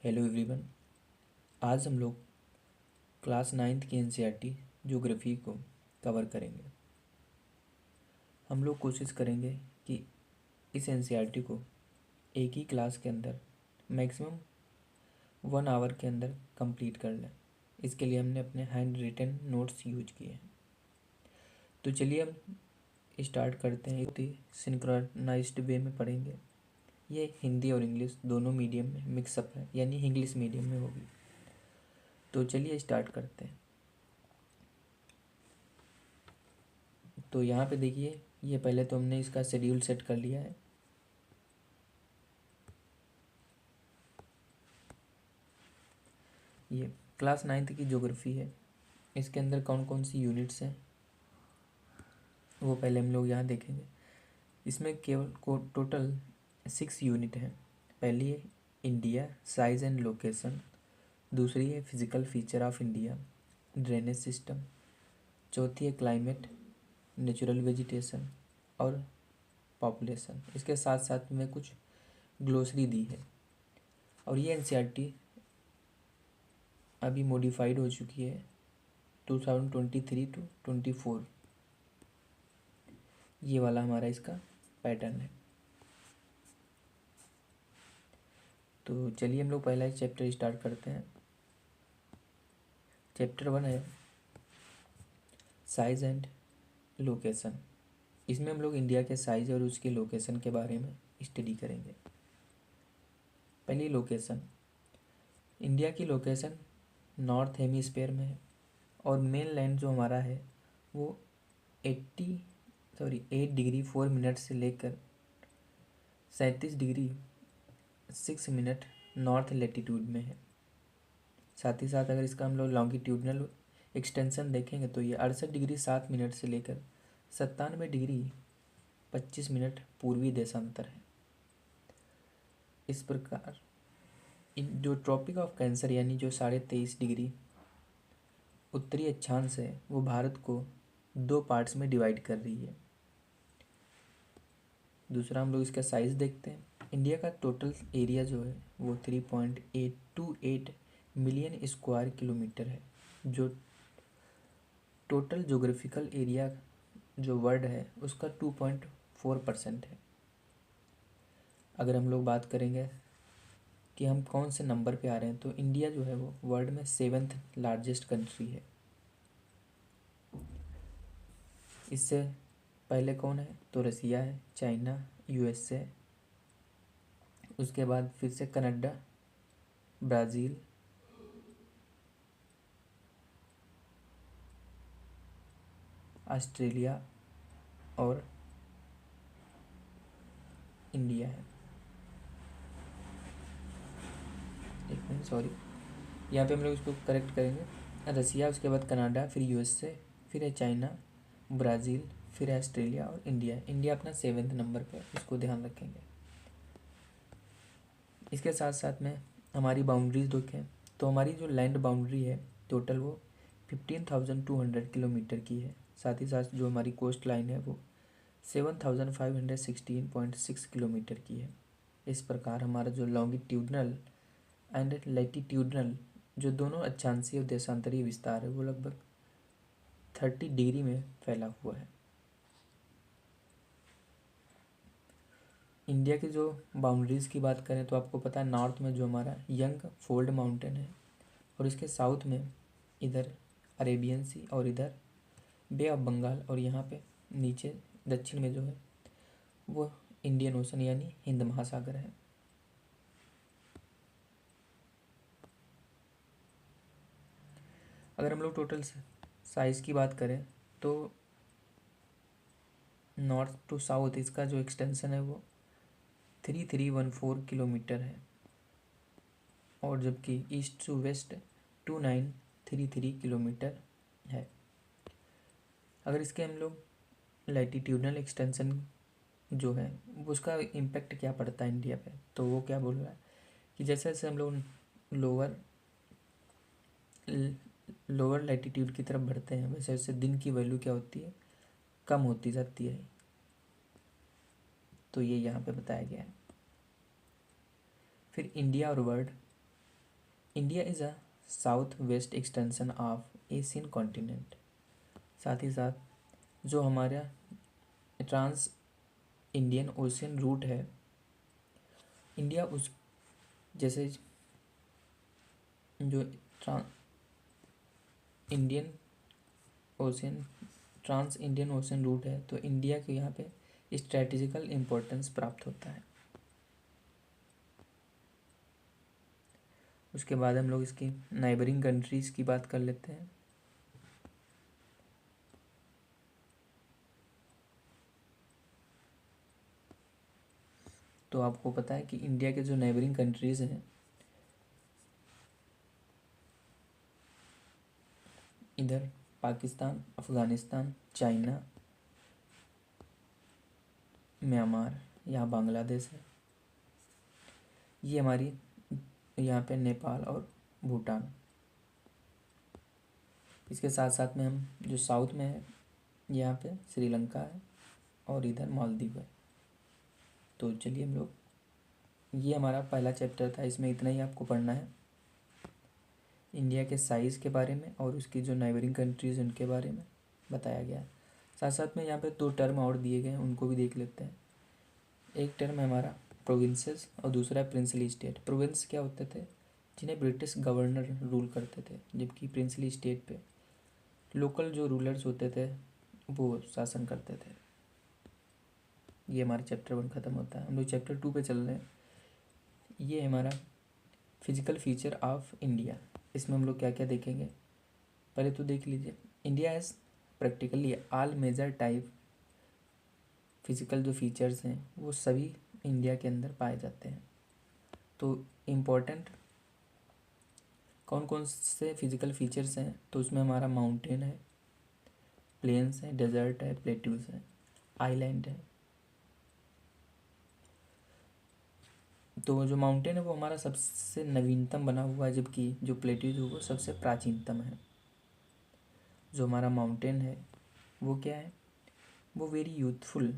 Hello everyone. आज हम लोग क्लास नाइन्थ की एनसीईआरटी ज्योग्राफी को कवर करेंगे। हम लोग कोशिश करेंगे कि इस एनसीईआरटी को एक ही क्लास के अंदर मैक्सिमम 1 आवर के अंदर कंप्लीट कर लें। इसके लिए हमने अपने हैंड रिटन नोट्स यूज किए हैं। तो चलिए हम स्टार्ट करते हैं। बहुत ही सिंक्रोनाइज्ड वे में पढ़ेंगे। ये हिंदी और इंग्लिश दोनों मीडियम में मिक्सअप है, यानी इंग्लिश मीडियम में होगी। तो चलिए स्टार्ट करते हैं। तो यहाँ पे देखिए, ये पहले तो हमने इसका शेड्यूल सेट कर लिया है। ये क्लास नाइन्थ की ज्योग्राफी है। इसके अंदर कौन कौन सी यूनिट्स हैं वो पहले हम लोग यहाँ देखेंगे। इसमें केवल टोटल 6 यूनिट हैं। पहली है इंडिया, साइज एंड लोकेशन। दूसरी है physical feature of India, drainage system. चौथी है क्लाइमेट, नेचुरल वेजिटेशन और पॉपुलेशन। इसके साथ साथ में कुछ ग्लोसरी दी है। और ये एनसीईआरटी अभी मॉडिफाइड हो चुकी है 2023 टू 24। ये वाला हमारा इसका पैटर्न है। तो चलिए हम लोग पहला चैप्टर स्टार्ट करते हैं। चैप्टर 1 है साइज एंड लोकेशन। इसमें हम लोग इंडिया के साइज और उसके लोकेशन के बारे में स्टडी करेंगे। पहली लोकेशन, इंडिया की लोकेशन नॉर्थ हेमीस्फीयर में है और मेन लैंड जो हमारा है वो 8 डिग्री 4 मिनट से लेकर 37 डिग्री 6 मिनट नॉर्थ लेटीट्यूड में है। साथ ही साथ अगर इसका हम लोग लॉन्गिट्यूडनल एक्सटेंशन देखेंगे तो ये 68 डिग्री 7 मिनट से लेकर 97 डिग्री 25 मिनट पूर्वी देशांतर है। इस प्रकार जो ट्रॉपिक ऑफ कैंसर यानी जो 23.5 डिग्री उत्तरी अक्षांश है वो भारत को 2 पार्ट्स में डिवाइड कर रही है। दूसरा हम लोग इसका साइज़ देखते हैं। इंडिया का टोटल एरिया जो है वो 3.828 मिलियन स्क्वायर किलोमीटर है, जो टोटल जोग्राफिकल एरिया जो वर्ल्ड है उसका 2.4% है। अगर हम लोग बात करेंगे कि हम कौन से नंबर पे आ रहे हैं तो इंडिया जो है वो वर्ल्ड में 7th लार्जेस्ट कंट्री है। इससे पहले कौन है तो रसिया है, चाइना, यूएसए, उसके बाद फिर से कनाडा, ब्राज़ील, ऑस्ट्रेलिया और इंडिया है। एक मिनट, सॉरी, यहाँ पे हम लोग इसको करेक्ट करेंगे। रसिया, उसके बाद कनाडा, फिर यूएसए, फिर है चाइना, ब्राज़ील, फिर है ऑस्ट्रेलिया और इंडिया। इंडिया अपना 7th नंबर पे, इसको ध्यान रखेंगे। इसके साथ साथ में हमारी बाउंड्रीज देखें तो हमारी जो लैंड बाउंड्री है टोटल वो 15,200 किलोमीटर की है। साथ ही साथ जो हमारी कोस्ट लाइन है वो 7,516.6 किलोमीटर की है। इस प्रकार हमारा जो लॉन्गिट्यूडनल एंड लैटिट्यूडनल जो दोनों अक्षांशीय और देशांतरीय विस्तार है वो लगभग 30 डिग्री में फैला हुआ है। इंडिया की जो बाउंड्रीज़ की बात करें तो आपको पता है नॉर्थ में जो हमारा यंग फोल्ड माउंटेन है और इसके साउथ में इधर अरेबियन सी और इधर बे ऑफ बंगाल, और यहाँ पे नीचे दक्षिण में जो है वो इंडियन ओशन यानी हिंद महासागर है। अगर हम लोग टोटल साइज़ की बात करें तो नॉर्थ टू साउथ इसका जो एक्सटेंशन है वो 3314 किलोमीटर है, और जबकि ईस्ट टू वेस्ट 2933 किलोमीटर है। अगर इसके हम लोग लैटिट्यूडनल एक्सटेंशन जो है उसका इम्पेक्ट क्या पड़ता है इंडिया पे, तो वो क्या बोल रहा है कि जैसे जैसे हम लोग लोअर लोअर लैटिट्यूड की तरफ बढ़ते हैं वैसे वैसे दिन की वैल्यू क्या होती है, कम होती जाती है। तो ये यहाँ पे बताया गया है। फिर इंडिया और world, India is a south west extension of Asian continent. साथ ही साथ जो हमारा ट्रांस इंडियन ओशियन रूट है, इंडिया उस जैसे जो trans Indian Ocean trans Indian Ocean route है, तो इंडिया के यहाँ पे स्ट्रेटेजिकल इम्पोर्टेंस प्राप्त होता है। उसके बाद हम लोग इसकी नाइबरिंग कंट्रीज़ की बात कर लेते हैं। तो आपको पता है कि इंडिया के जो नाइबरिंग कंट्रीज़ हैं, इधर पाकिस्तान, अफ़गानिस्तान, चाइना, म्यांमार, यहाँ बांग्लादेश है, ये हमारी यहाँ पे नेपाल और भूटान। इसके साथ साथ में हम जो साउथ में है, यहाँ पे श्रीलंका है और इधर मालदीव है। तो चलिए हम लोग, ये हमारा पहला चैप्टर था, इसमें इतना ही आपको पढ़ना है, इंडिया के साइज़ के बारे में और उसकी जो नाइबरिंग कंट्रीज़ उनके बारे में बताया गया है। साथ साथ में यहाँ पे 2 टर्म और दिए गए हैं, उनको भी देख लेते हैं। एक टर्म है हमारा प्रोविंसेस और दूसरा है प्रिंसली स्टेट। प्रोविंस क्या होते थे? जिन्हें ब्रिटिश गवर्नर रूल करते थे, जबकि प्रिंसली स्टेट पे लोकल जो रूलर्स होते थे वो शासन करते थे। ये हमारा चैप्टर 1 ख़त्म होता है। हम लोग चैप्टर 2 पे चल रहे हैं। ये हमारा फिजिकल फीचर ऑफ इंडिया। इसमें हम लोग क्या क्या देखेंगे, पहले तो देख लीजिए। India has practically all major type physical जो फीचर्स हैं वो सभी इंडिया के अंदर पाए जाते हैं। तो इम्पोर्टेंट कौन कौन से फिजिकल फीचर्स हैं, तो उसमें हमारा माउंटेन है, प्लेन्स है, डेजर्ट है, प्लेट्यूज है, आइलैंड है। तो जो माउंटेन है वो हमारा सबसे नवीनतम बना हुआ है, जबकि जो प्लेट्यूज है वो सबसे प्राचीनतम है। जो हमारा माउंटेन है वो क्या है, वो वेरी यूथफुल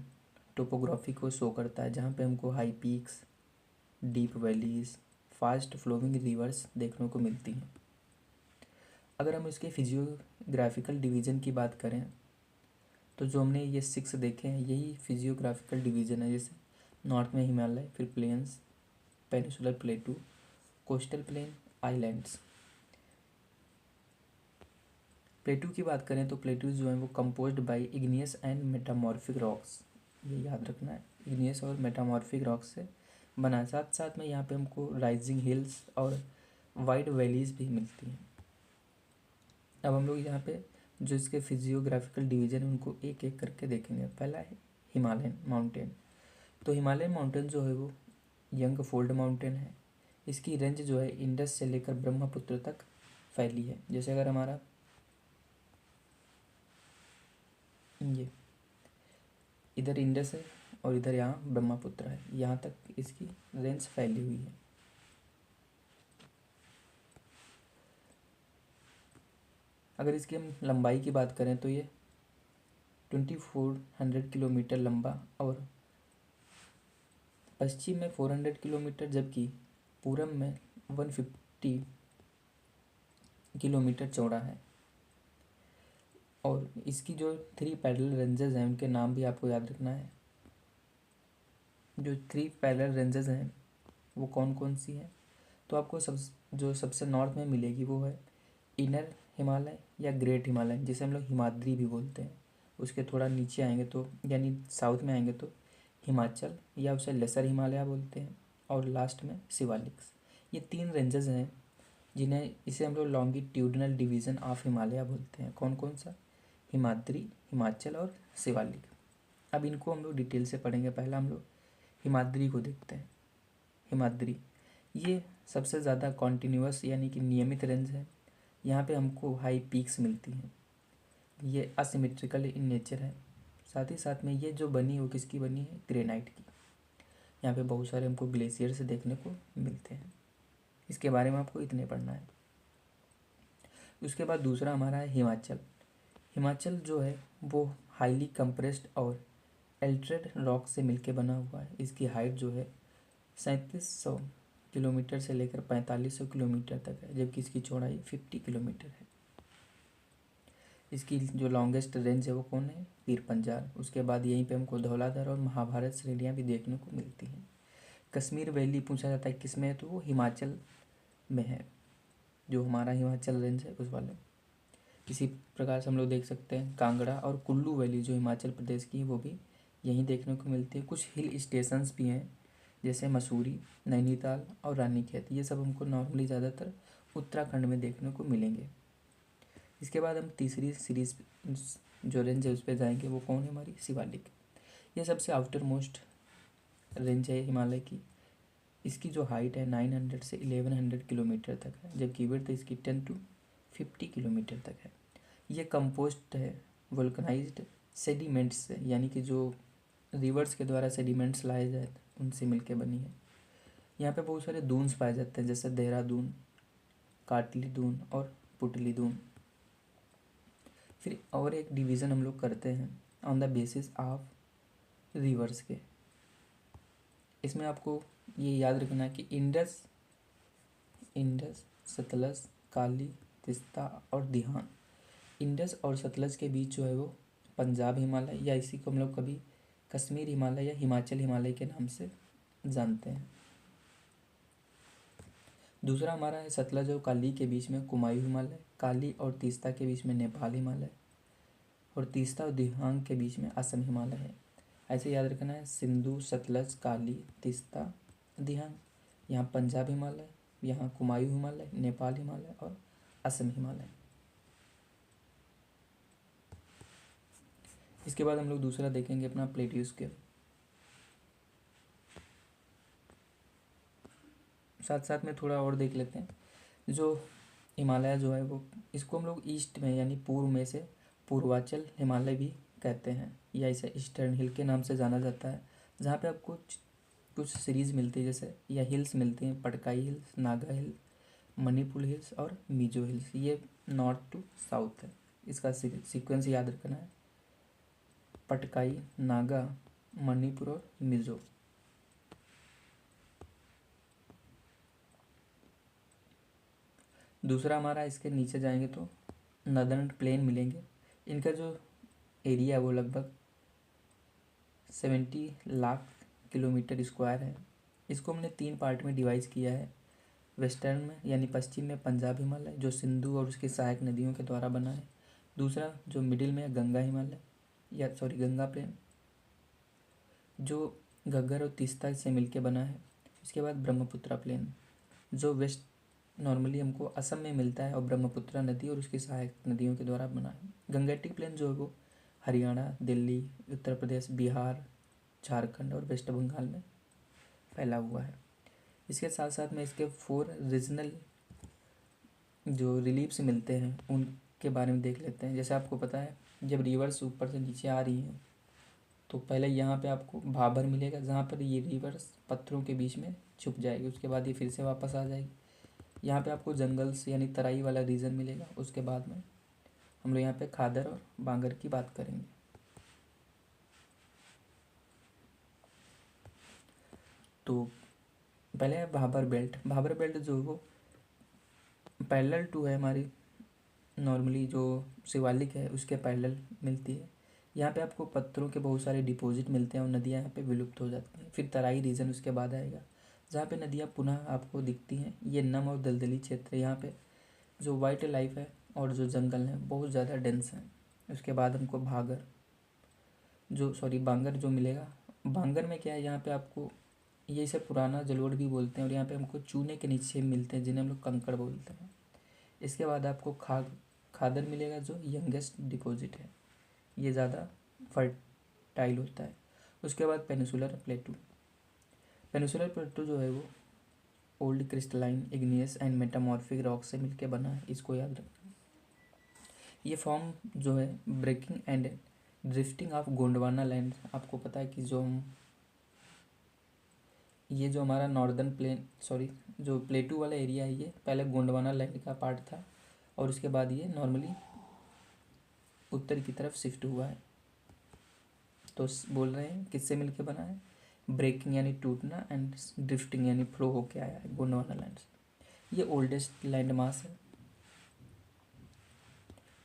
टोपोग्राफी को शो करता है, जहाँ पे हमको high peaks, deep valleys, fast flowing rivers देखने को मिलती हैं। अगर हम इसके फिजियोग्राफिकल डिवीज़न की बात करें, तो जो हमने ये 6 देखे हैं यही फिजियोग्राफिकल डिवीज़न है। जैसे नॉर्थ में हिमालय, फिर plains, peninsular plateau, coastal plain, islands. Plateau की बात करें तो प्लेटूज जो हैं वो composed by igneous and metamorphic rocks, ये याद रखना है, इग्नियस और मेटामॉर्फिक रॉक्स से बना है। साथ साथ में यहाँ पे हमको राइजिंग हिल्स और वाइड वैलीज भी मिलती हैं। अब हम लोग यहाँ पे जो इसके फिजियोग्राफिकल डिवीज़न है उनको एक एक करके देखेंगे। पहला है हिमालयन माउंटेन। तो हिमालयन माउंटेन जो है वो यंग फोल्ड माउंटेन है। इसकी रेंज जो है इंडस से लेकर ब्रह्मपुत्र तक फैली है। जैसे अगर हमारा ये इधर इंडस है और इधर यहाँ ब्रह्मपुत्र है, यहाँ तक इसकी रेंज फैली हुई है। अगर इसकी हम लंबाई की बात करें तो ये 2400 किलोमीटर लंबा और पश्चिम में 400 किलोमीटर, जबकि पूरब में 150 किलोमीटर चौड़ा है। और इसकी जो 3 पैरेलल रेंजेस हैं उनके नाम भी आपको याद रखना है। जो 3 पैरेलल रेंजेस हैं वो कौन कौन सी हैं, तो आपको जो सबसे नॉर्थ में मिलेगी वो है इनर हिमालय या ग्रेट हिमालय, जिसे हम लोग हिमाद्री भी बोलते हैं। उसके थोड़ा नीचे आएंगे तो यानी साउथ में आएंगे तो हिमाचल या उसे लेसर हिमालय बोलते हैं, और लास्ट में शिवालिक्स। ये 3 रेंजेस हैं जिन्हें इसे हम लोग लॉन्गिट्यूडनल डिवीज़न ऑफ हिमालय बोलते हैं। कौन कौन सा? हिमाद्री, हिमाचल और शिवालिक। अब इनको हम लोग डिटेल से पढ़ेंगे। पहला हम लोग हिमाद्री को देखते हैं। हिमाद्री ये सबसे ज़्यादा कॉन्टिन्यूअस यानी कि नियमित रेंज है। यहाँ पे हमको हाई पीक्स मिलती हैं। ये असिमेट्रिकल इन नेचर है। साथ ही साथ में ये जो बनी वो किसकी बनी है? ग्रेनाइट की। यहाँ पे बहुत सारे हमको ग्लेशियर से देखने को मिलते हैं। इसके बारे में आपको इतने पढ़ना है। उसके बाद दूसरा हमारा है हिमाचल। हिमाचल जो है वो हाईली कंप्रेस्ड और एल्ट्रेड रॉक से मिलके बना हुआ है। इसकी हाइट जो है 3700 किलोमीटर से लेकर 4500 किलोमीटर तक है, जबकि इसकी चौड़ाई 50 किलोमीटर है। इसकी जो लॉन्गेस्ट रेंज है वो कौन है? पीर पंजाल। उसके बाद यहीं पे हमको धौलाधर और महाभारत श्रेणियाँ भी देखने को मिलती हैं। कश्मीर वैली पूछा जाता है किस में है, तो वो हिमाचल में है, जो हमारा हिमाचल रेंज है उस वाले। इसी प्रकार से हम लोग देख सकते हैं कांगड़ा और कुल्लू वैली जो हिमाचल प्रदेश की है वो भी यहीं देखने को मिलती है। कुछ हिल स्टेशंस भी हैं जैसे मसूरी, नैनीताल और रानीखेत, ये सब हमको नॉर्मली ज़्यादातर उत्तराखंड में देखने को मिलेंगे। इसके बाद हम तीसरी सीरीज जो रेंज है उस पर जाएंगे, वो कौन है? हमारी शिवालिक। ये सबसे आउटर मोस्ट रेंज है हिमालय की। इसकी जो हाइट है 900 से 1100 किलोमीटर तक है, जबकि विड्थ इसकी 10 to 50 किलोमीटर तक है। ये कंपोस्ट है वोल्कनाइज्ड सेडिमेंट्स से, यानी कि जो रिवर्स के द्वारा सेडिमेंट्स लाए जाए उनसे मिलके बनी है। यहाँ पे बहुत सारे दून्स पाए जाते हैं जैसे देहरादून, काटली दून और पुटली दून। फिर और एक डिवीज़न हम लोग करते हैं on the basis of reverse के। इसमें आपको ये याद रखना है कि इंडस, सतलज, काली, तिस्ता और दिहान। इंडस और सतलज के बीच जो है वो पंजाब हिमालय, या इसी को हम लोग कभी कश्मीर हिमालय या हिमाचल हिमालय के नाम से जानते हैं। दूसरा हमारा है सतलज और काली के बीच में कुमायूं हिमालय, काली और तीस्ता के बीच में नेपाल हिमालय, और तीस्ता और दिहांग के बीच में असम हिमालय है। ऐसे याद रखना है सिंधु, सतलज, काली, तीस्ता, दिहांग। यहाँ पंजाब हिमालय, यहाँ कुमायूं हिमालय, नेपाल हिमालय और असम हिमालय। इसके बाद हम लोग दूसरा देखेंगे अपना प्लेट्यू स्केल। साथ साथ में थोड़ा और देख लेते हैं। जो हिमालय जो है वो, इसको हम लोग ईस्ट में यानी पूर्व में से पूर्वांचल हिमालय भी कहते हैं, या इसे ईस्टर्न हिल के नाम से जाना जाता है। जहाँ पे आपको कुछ सीरीज़ मिलती है जैसे या हिल्स मिलती हैं, पटकाई हिल्स, नागा हिल, मणिपुर हिल्स और मिजो हिल्स। ये नॉर्थ टू साउथ है। इसका सीक्वेंस याद रखना है, पटकाई, नागा, मणिपुर और मिजो। दूसरा हमारा इसके नीचे जाएंगे तो नदर्न प्लेन मिलेंगे। इनका जो एरिया है वो लगभग 70 लाख किलोमीटर स्क्वायर है। इसको हमने 3 पार्ट में डिवाइड किया है। वेस्टर्न में यानी पश्चिम में पंजाब हिमालय जो सिंधु और उसकी सहायक नदियों के द्वारा बना है। दूसरा जो मिडिल में है गंगा हिमालय, या सॉरी गंगा प्लेन, जो घग्गर और तीस्ता से मिलके बना है। इसके बाद ब्रह्मपुत्रा प्लेन जो वेस्ट नॉर्मली हमको असम में मिलता है और ब्रह्मपुत्रा नदी और उसकी सहायक नदियों के द्वारा बना है। गंगेटिक प्लेन जो है वो हरियाणा, दिल्ली, उत्तर प्रदेश, बिहार, झारखंड और वेस्ट बंगाल में फैला हुआ है। इसके साथ साथ में इसके 4 रीजनल जो रिलीफ्स मिलते हैं उनके बारे में देख लेते हैं। जैसे आपको पता है जब रिवर्स ऊपर से नीचे आ रही हैं तो पहले यहाँ पे आपको भाबर मिलेगा, जहाँ पर ये रिवर्स पत्थरों के बीच में छुप जाएगी, उसके बाद ये फिर से वापस आ जाएगी। यहाँ पे आपको जंगल्स यानी तराई वाला रीजन मिलेगा। उसके बाद में हम लोग यहाँ पे खादर और बांगर की बात करेंगे। तो पहले है भाबर बेल्ट। भाबर बेल्ट जो है वो पैरेलल टू है हमारी नॉर्मली जो शिवालिक है उसके पैरेलल मिलती है। यहाँ पे आपको पत्थरों के बहुत सारे डिपॉजिट मिलते हैं और नदियाँ यहाँ पे विलुप्त हो जाती हैं। फिर तराई रीजन उसके बाद आएगा जहाँ पे नदियाँ पुनः आपको दिखती हैं। ये नम और दलदली क्षेत्र है। यहाँ पे जो वाइल्ड लाइफ है और जो जंगल है बहुत ज़्यादा डेंस है। उसके बाद हमको बांगर जो मिलेगा। बांगर में क्या है, यहाँ पे आपको ये इसे पुराना जलोढ़ भी बोलते हैं और यहाँ पे हमको चूने के नीचे मिलते हैं जिन्हें हम लोग कंकड़ बोलते हैं। इसके बाद आपको खादर मिलेगा जो यंगेस्ट डिपॉजिट है, ये ज़्यादा फर्टाइल होता है। उसके बाद पेनिसुलर प्लेटू जो है वो old crystalline, igneous and metamorphic rock से मिलके बना है, इसको याद रखना। ये फॉर्म जो है breaking and drifting of Gondwana land. आपको पता है कि ये जो हमारा जो प्लेटू वाला एरिया है ये पहले गोंडवाना लैंड का पार्ट था और उसके बाद ये नॉर्मली उत्तर की तरफ शिफ्ट हुआ है। तो बोल रहे हैं किससे मिलके बना है, ब्रेकिंग यानी टूटना, एंड ड्रिफ्टिंग यानी फ्लो होके आया है गोंडवाना लैंड से। ये ओल्डेस्ट लैंड मास है।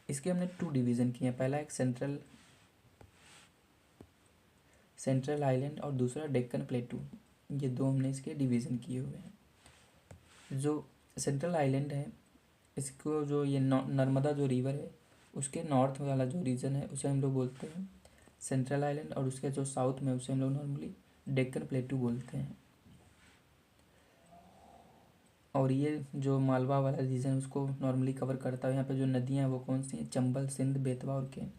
इसके हमने 2 डिवीज़न किए हैं, पहला एक सेंट्रल आइलैंड और दूसरा डेक्कन प्लेटू। ये 2 हमने इसके डिवीज़न किए हुए हैं। जो सेंट्रल आइलैंड है, इसको जो ये नर्मदा जो रिवर है उसके नॉर्थ वाला जो रीजन है उसे हम लोग बोलते हैं सेंट्रल आइलैंड, और उसके जो साउथ में उसे हम लोग नॉर्मली डेक्कन प्लेटू बोलते हैं। और ये जो मालवा वाला रीजन उसको नॉर्मली कवर करता है। यहाँ पे जो नदियाँ हैं वो कौन सी हैं, चंबल, सिंध, बेतवा और केन।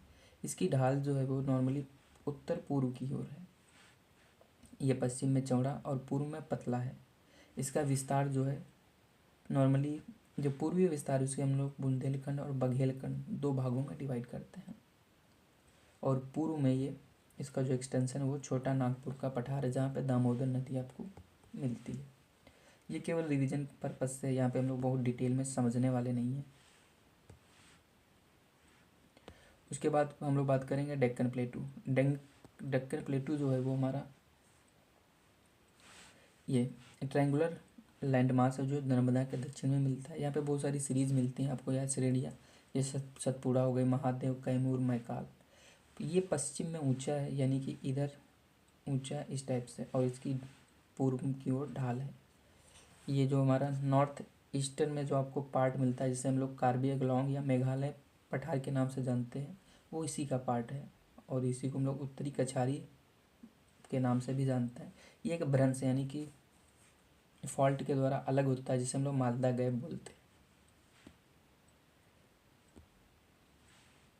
इसकी ढाल जो है वो नॉर्मली उत्तर पूर्व की ओर है। ये पश्चिम में चौड़ा और पूर्व में पतला है। इसका विस्तार जो है नॉर्मली जो पूर्वी विस्तार उसे हम लोग बुंदेलखंड और बघेलखंड 2 भागों में डिवाइड करते हैं। और पूर्व में ये इसका जो एक्सटेंशन है वो छोटा नागपुर का पठार है, जहाँ पे दामोदर नदी आपको मिलती है। ये केवल रिवीजन पर्पज से यहाँ पे हम लोग बहुत डिटेल में समझने वाले नहीं हैं। उसके बाद हम लोग बात करेंगे डेक्कन प्लेटू। डेक्कन प्लेटू जो है वो हमारा ये ट्रायंगुलर लैंड मास है जो नर्मदा के दक्षिण में मिलता है। यहाँ पे बहुत सारी सीरीज मिलती हैं आपको, यहाँ श्रेणियाँ जैसे सतपुड़ा हो गई, महादेव, कैमूर, मैकाल। ये पश्चिम में ऊंचा है, यानी कि इधर ऊंचा इस टाइप से, और इसकी पूर्व की ओर ढाल है। ये जो हमारा नॉर्थ ईस्टर्न में जो आपको पार्ट मिलता है जिसे हम लोग कार्बी एंगलोंग या मेघालय पठार के नाम से जानते हैं, वो इसी का पार्ट है। और इसी को हम लोग उत्तरी कछारी के नाम से भी जानते हैं। ये एक भ्रंश यानी कि फॉल्ट के द्वारा अलग होता है, जिसे हम लोग मालदा गैप बोलते हैं।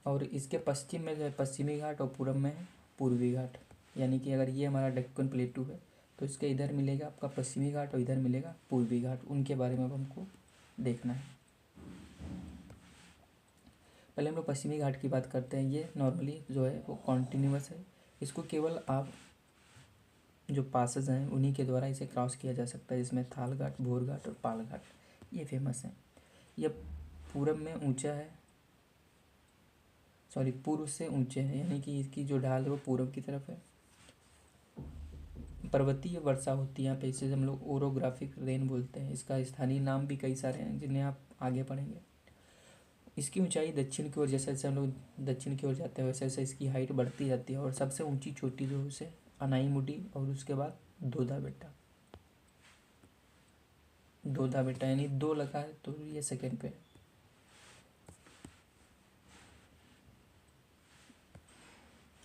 और इसके पश्चिम में जो है पश्चिमी घाट और पूरब में है पूर्वी घाट। यानी कि अगर ये हमारा डेक्कन प्लेटू है तो इसके इधर मिलेगा आपका पश्चिमी घाट और इधर मिलेगा पूर्वी घाट। उनके बारे में अब हमको देखना है। पहले हम लोग पश्चिमी घाट की बात करते हैं। ये नॉर्मली जो है वो कॉन्टिन्यूअस है। इसको केवल आप जो पासेज हैं उन्हीं के द्वारा इसे क्रॉस किया जा सकता है, जिसमें थाल घाट, भोर घाट और पाल घाट ये फेमस हैं। ये पूरब में ऊंचा है, सॉरी पूर्व से ऊंचे हैं, यानी कि इसकी जो ढाल है वो पूर्व की तरफ है। पर्वतीय वर्षा होती है यहाँ पे, इसे हम लोग ओरोग्राफिक रेन बोलते हैं। इसका स्थानीय नाम भी कई सारे हैं जिन्हें आप आगे पढ़ेंगे। इसकी ऊंचाई दक्षिण की ओर, जैसे जैसे हम लोग दक्षिण की ओर जाते हैं वैसे वैसे इसकी हाइट बढ़ती जाती है। और सबसे ऊंची चोटी जो है उसे अनाईमुडी और उसके बाद दोदा बेटा। दोदा बेटा यानी 2 लगा है तो ये सेकेंड पे।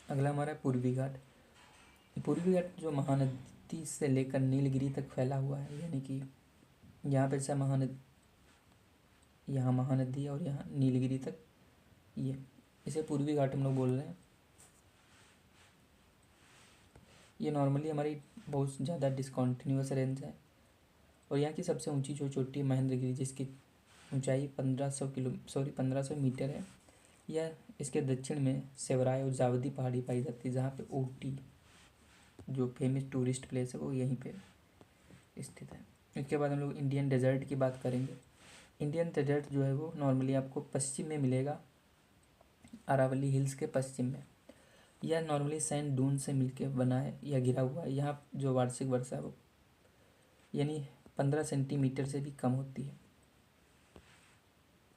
अगला हमारा पूर्वी घाट। पूर्वी घाट जो महानदी से लेकर नीलगिरी तक फैला हुआ है, यानी कि यहाँ पे से महानदी, यहाँ महानदी और यहाँ नीलगिरी तक, ये इसे पूर्वी घाट हम लोग बोल रहे हैं। ये नॉर्मली हमारी बहुत ज़्यादा डिसकॉन्टिन्यूस रेंज है। और यहाँ की सबसे ऊंची जो चोटी है महेंद्रगिरी, जिसकी ऊंचाई 1500 मीटर है। यह इसके दक्षिण में सेवराय और जावदी पहाड़ी पाई जाती है, जहाँ पे ऊटी जो फेमस टूरिस्ट प्लेस है वो यहीं पे स्थित है। इसके बाद हम लोग इंडियन डेजर्ट की बात करेंगे। इंडियन डेजर्ट जो है वो नॉर्मली आपको पश्चिम में मिलेगा, अरावली हिल्स के पश्चिम में। यह नॉर्मली सैंड डून से मिलके बना है या घिरा हुआ है। यहाँ जो वार्षिक वर्षा है वो यानी 15 सेंटीमीटर से भी कम होती है।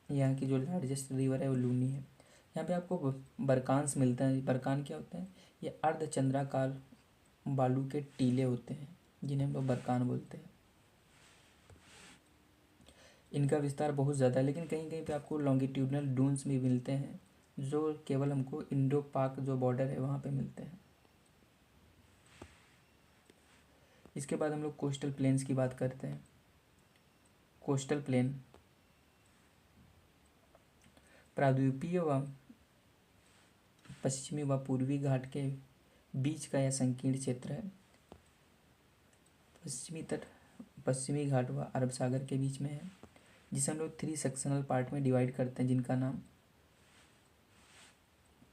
यहाँ की जो लार्जेस्ट रिवर है वो लूनी है। यहाँ पे आपको बरकान्स मिलते हैं। बरकान क्या होते हैं, ये अर्धचंद्राकार बालू के टीले होते हैं जिन्हें हम लोग बरकान बोलते हैं। इनका विस्तार बहुत ज़्यादा है, लेकिन कहीं कहीं पे आपको लॉन्गिट्यूडनल डून्स भी मिलते हैं जो केवल हमको इंडो पाक जो बॉर्डर है वहाँ पे मिलते हैं। इसके बाद हम लोग कोस्टल प्लेन्स की बात करते हैं। कोस्टल प्लेन प्रायद्वीपीय व पश्चिमी व पूर्वी घाट के बीच का यह संकीर्ण क्षेत्र है। पश्चिमी घाट व अरब सागर के बीच में है, जिसे हम लोग 3 सेक्शनल पार्ट में डिवाइड करते हैं, जिनका नाम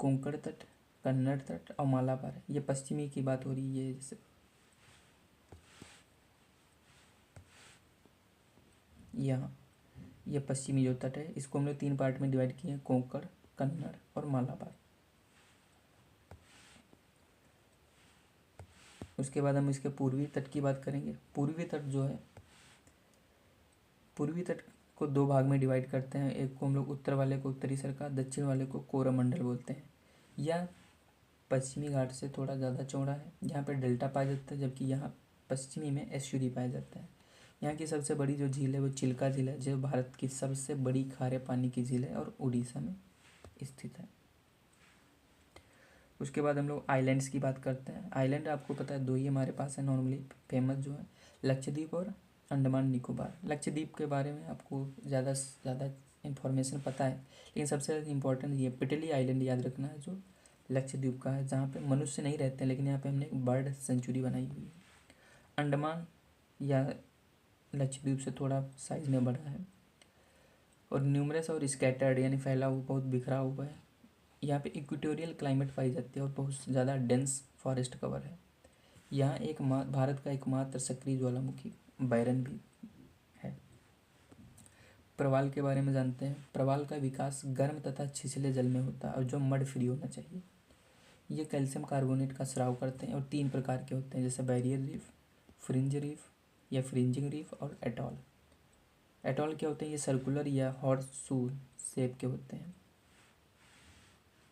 कोंकण तट, कन्नड़ तट और मालाबार है। ये पश्चिमी की बात हो रही है। जैसे यहाँ ये पश्चिमी जो तट है इसको हम लोग 3 पार्ट में डिवाइड किए हैं, कोंकण, कन्नड़ और मालाबार। उसके बाद हम इसके पूर्वी तट की बात करेंगे। पूर्वी तट जो है, पूर्वी तट को दो भाग में डिवाइड करते हैं। एक को हम लोग उत्तर वाले को उत्तरी सरका, दक्षिण वाले को कोरोमंडल बोलते हैं। यह पश्चिमी घाट से थोड़ा ज़्यादा चौड़ा है। यहाँ पर डेल्टा पाया जाता है, जबकि यहाँ पश्चिमी में एस्चुरी पाया जाता है। यहाँ की सबसे बड़ी जो झील है वो चिल्का झील है, जो भारत की सबसे बड़ी खारे पानी की झील है और उड़ीसा में स्थित है। उसके बाद हम लोग आइलैंड्स की बात करते हैं। आइलैंड आपको पता है दो ही हमारे पास है नॉर्मली फेमस, जो है लक्षद्वीप और अंडमान निकोबार। लक्षद्वीप के बारे में आपको ज़्यादा से ज़्यादा इन्फॉर्मेशन पता है, लेकिन सबसे इम्पोर्टेंट ये पिटली आइलैंड याद रखना है, जो लक्षद्वीप का है, जहाँ पे मनुष्य नहीं रहते हैं, लेकिन यहाँ पे हमने एक बर्ड सेंचुरी बनाई हुई है। अंडमान या लक्षद्वीप से थोड़ा साइज में बड़ा है और न्यूमरस और स्कैटर्ड यानी फैला हुआ, बहुत बिखरा हुआ है। यहाँ पे इक्वेटोरियल क्लाइमेट पाई जाती है और बहुत ज़्यादा डेंस फॉरेस्ट कवर है। यहाँ एक भारत का एकमात्र सक्रिय ज्वालामुखी बैरन भी है। प्रवाल के बारे में जानते हैं। प्रवाल का विकास गर्म तथा छिछले जल में होता है और जो मड फ्री होना चाहिए। ये कैल्शियम कार्बोनेट का स्राव करते हैं और 3 प्रकार के होते हैं, जैसे बैरियर रीफ, फ्रिंज रीफ या फ्रिंजिंग रीफ और एटॉल। एटॉल क्या होते हैं? ये सर्कुलर या हॉर्स शू शेप के होते हैं।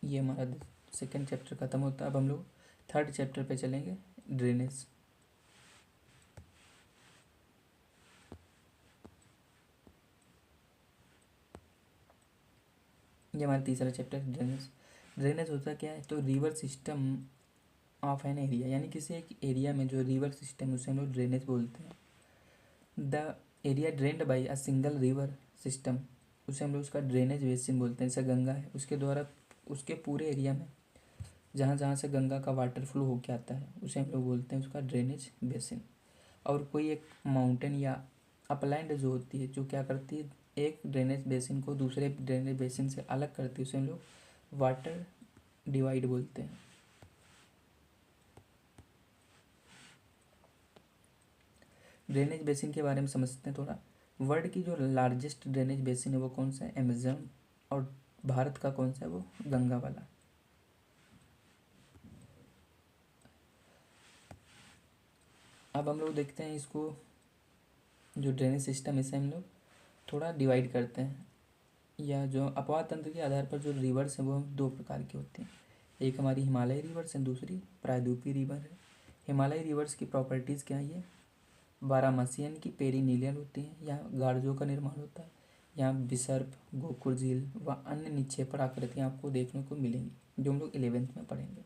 ये हमारा सेकेंड चैप्टर ख़त्म होता है। अब हम लोग थर्ड चैप्टर पे चलेंगे, ड्रेनेज। ये हमारा तीसरा चैप्टर है, ड्रेनेज। ड्रेनेज होता क्या है? तो river system of an area, यानी किसी एक एरिया में जो रिवर सिस्टम, उसे हम लोग ड्रेनेज बोलते हैं। The area drained by a single river system, उसे हम लोग उसका ड्रेनेज बेसिन बोलते हैं। जैसे गंगा है, उसके द्वारा उसके पूरे एरिया में जहाँ जहाँ से गंगा का वाटर फ्लो होके आता है, उसे हम लोग बोलते हैं उसका ड्रेनेज बेसिन। और कोई एक माउंटेन या अपलैंड जो होती है, जो क्या करती है, एक ड्रेनेज बेसिन को दूसरे ड्रेनेज बेसिन से अलग करती है, उसे हम लोग वाटर डिवाइड बोलते हैं। ड्रेनेज बेसिन के बारे में समझते हैं थोड़ा। वर्ल्ड की जो लार्जेस्ट ड्रेनेज बेसिन है वो कौन सा है? अमेजन। और भारत का कौन सा है? वो गंगा वाला। अब हम लोग देखते हैं इसको, जो ड्रेनेज सिस्टम, इसे हम लोग थोड़ा डिवाइड करते हैं, या जो अपवाह तंत्र के आधार पर जो रिवर्स हैं वो 2 प्रकार के होते हैं। एक हमारी हिमालय रिवर्स है, दूसरी प्रायद्वीपीय रिवर है। हिमालय रिवर्स की प्रॉपर्टीज़ क्या है? ये बारहमासी यानी कि पेरिनीलियन होती हैं। यहाँ गार्जों का निर्माण होता है। यहाँ विसर्प, गोकुल झील व अन्य निक्षेपण आकृतियाँ आपको देखने को मिलेंगी, जो हम लोग 11th में पढ़ेंगे।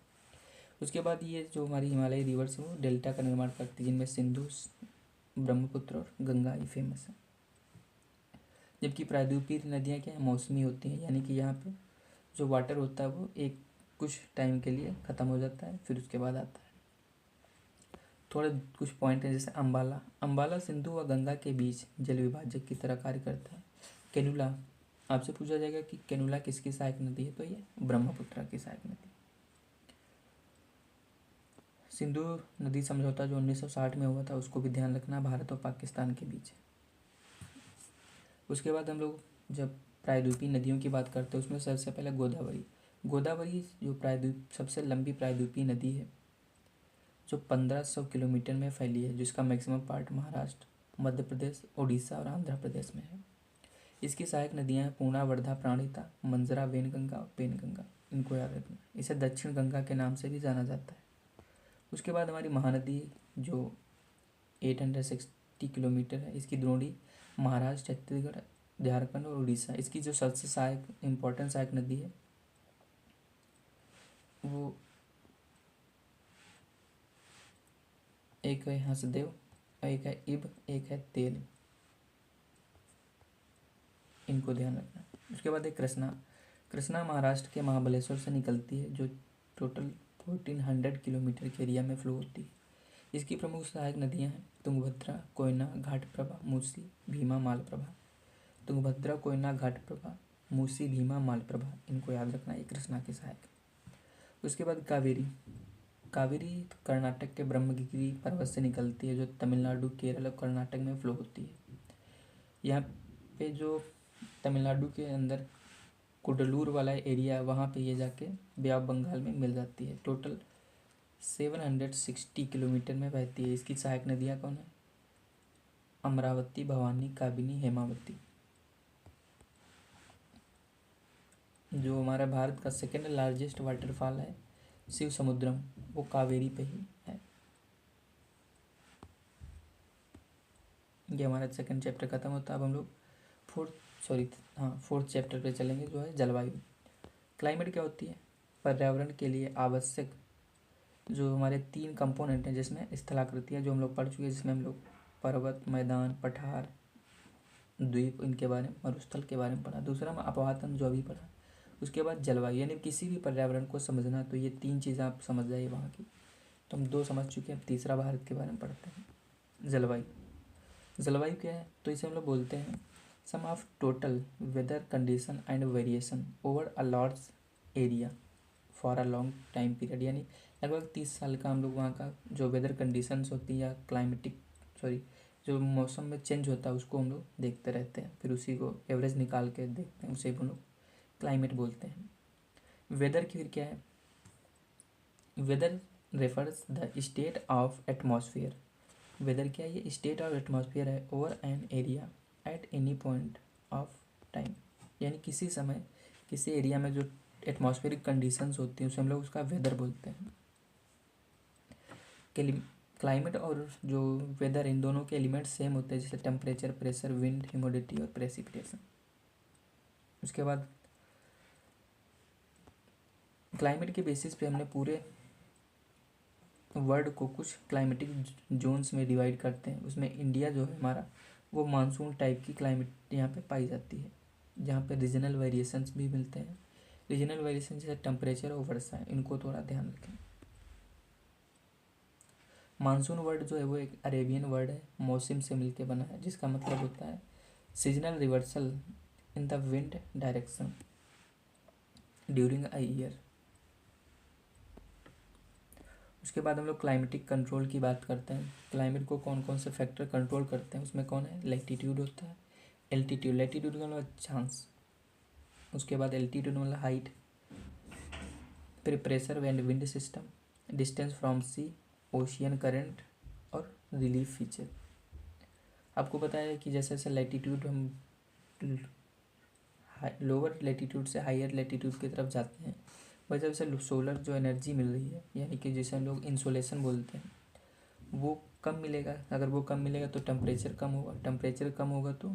उसके बाद ये जो हमारी हिमालय रिवर्स है वो डेल्टा का निर्माण करती है, जिनमें सिंधु, ब्रह्मपुत्र और गंगा ही फेमस है। जबकि प्रायद्वीपीय नदियाँ क्या है? मौसमी होती हैं, यानी कि यहाँ पे जो वाटर होता है वो एक कुछ टाइम के लिए ख़त्म हो जाता है, फिर उसके बाद आता है। थोड़े कुछ पॉइंट हैं, जैसे अम्बाला। अम्बाला सिंधु व गंगा के बीच जल विभाजक की तरह कार्य करता है। केनुला, आपसे पूछा जाएगा कि केनुला किसकी सहायक नदी है, तो ये ब्रह्मपुत्र की सहायक नदी। सिंधु नदी समझौता जो 1960 में हुआ था, उसको भी ध्यान रखना, भारत और पाकिस्तान के बीच। उसके बाद हम लोग जब प्रायद्वीपीय नदियों की बात करते हैं, उसमें सबसे पहले गोदावरी। गोदावरी जो प्रायद्वीप सबसे लंबी प्रायद्वीपीय नदी है, जो 1500 किलोमीटर में फैली है, जिसका मैक्सिमम पार्ट महाराष्ट्र, मध्य प्रदेश, उड़ीसा और आंध्र प्रदेश में है। इसकी सहायक नदियाँ हैं पूर्णा, वर्धा, प्राणहिता, मंजरा, वेनगंगा और पेनगंगा। इनको याद रखना। इसे दक्षिण गंगा के नाम से भी जाना जाता है। उसके बाद हमारी महानदी जो 860 किलोमीटर है, इसकी द्रोणी महाराष्ट्र, छत्तीसगढ़, झारखंड और उड़ीसा। इसकी जो सबसे सहायक इम्पोर्टेंट सहायक नदी है वो एक है हंसदेव, एक है इब, एक है तेल। इनको ध्यान रखना। उसके बाद एक कृष्णा। कृष्णा महाराष्ट्र के महाबलेश्वर से निकलती है, जो टोटल 1400 किलोमीटर के एरिया में फ्लो होती है। इसकी प्रमुख सहायक नदियां हैं तुंगभद्रा, कोयना, घाटप्रभा, मूसी, भीमा, मालप्रभा। तुंगभद्रा, कोयना, घाटप्रभा, मूसी, भीमा, मालप्रभा, इनको याद रखना, ये कृष्णा की सहायक। उसके बाद कावेरी। कावेरी कर्नाटक के ब्रह्मगिरी पर्वत से निकलती है, जो तमिलनाडु, केरल और कर्नाटक में फ्लो होती है। यहाँ पे जो तमिलनाडु के अंदर कुडलूर वाला एरिया है, वहाँ पे ये जाके बे ऑफ बंगाल में मिल जाती है। टोटल 760 किलोमीटर में बहती है। इसकी सहायक नदियाँ कौन है? अमरावती, भवानी, काबिनी, हेमावती। जो हमारा भारत का सेकेंड लार्जेस्ट वाटरफॉल है शिव समुद्रम, वो कावेरी पे ही है। ये हमारा सेकंड चैप्टर खत्म होता है। अब हम लोग फोर्थ चैप्टर पे चलेंगे, जो है जलवायु। क्लाइमेट क्या होती है? पर्यावरण के लिए आवश्यक जो हमारे 3 कंपोनेंट हैं, जिसमें स्थलाकृतियाँ जो हम लोग पढ़ चुके हैं, जिसमें हम लोग पर्वत, मैदान, पठार, द्वीप, इनके बारे में, मरुस्थल के बारे में पढ़ा। दूसरा में अपवातन, जो अभी पढ़ा। उसके बाद जलवायु, यानी किसी भी पर्यावरण को समझना तो ये 3 चीज़ें आप समझ जाइए वहाँ की। तो हम 2 समझ चुके हैं, अब तीसरा भारत के बारे में पढ़ते हैं, जलवायु। जलवायु क्या है? तो इसे हम लोग बोलते हैं sum of total weather condition and variation over a large area for a long time period. यानी लगभग 30 साल का हम लोग वहाँ का जो वेदर कंडीशंस होती है, या जो मौसम में चेंज होता है, उसको हम लोग देखते रहते हैं, फिर उसी को एवरेज निकाल के देखते हैं, उसे हम लोग क्लाइमेट बोलते हैं। वेदर की फिर क्या है? Weather refers the state of atmosphere. Weather क्या है? ये स्टेट ऑफ एटमॉस्फेयर है over an area at any point of time. यानी किसी समय किसी एरिया में जो एटमॉस्फेरिक कंडीशंस होती हैं, उसे हम लोग उसका वेदर बोलते हैं। क्लाइमेट और जो वेदर, इन दोनों के एलिमेंट्स सेम होते हैं, जैसे टेम्परेचर, प्रेशर, विंड, ह्यूमिडिटी और प्रेसिपिटेशन। उसके बाद क्लाइमेट के बेसिस पे हमने पूरे वर्ल्ड को कुछ क्लाइमेटिक जोन्स में डिवाइड करते हैं। उसमें इंडिया जो है हमारा, वो मानसून टाइप की क्लाइमेट यहाँ पे पाई जाती है, जहाँ पे रीजनल वेरिएशंस भी मिलते हैं। रीजनल वेरिएशन जैसे टेम्परेचर और वर्षा, इनको थोड़ा ध्यान रखें। मानसून वर्ड जो है वो एक अरेबियन वर्ड है, मौसम से मिलके बना है, जिसका मतलब होता है seasonal reversal in the wind direction during a year. उसके बाद हम लोग क्लाइमेटिक कंट्रोल की बात करते हैं। क्लाइमेट को कौन कौन से फैक्टर कंट्रोल करते हैं, उसमें कौन है? लैटिट्यूड होता है, एल्टीट्यूड, लैटिट्यूड का मतलब अक्षांश, उसके बाद एल्टीट्यूड मतलब हाइट, फिर pressure and wind system, distance from sea, ocean current और रिलीफ फीचर। आपको पता है कि जैसे जैसे लैटिट्यूड हम लोअर लैटिट्यूड से हायर लैटिट्यूड की तरफ जाते हैं, वैसे वैसे सोलर जो एनर्जी मिल रही है, यानी कि जिसे हम लोग इंसोलेशन बोलते हैं, वो कम मिलेगा। अगर वो कम मिलेगा तो टेम्परेचर कम होगा, टेम्परेचर कम होगा तो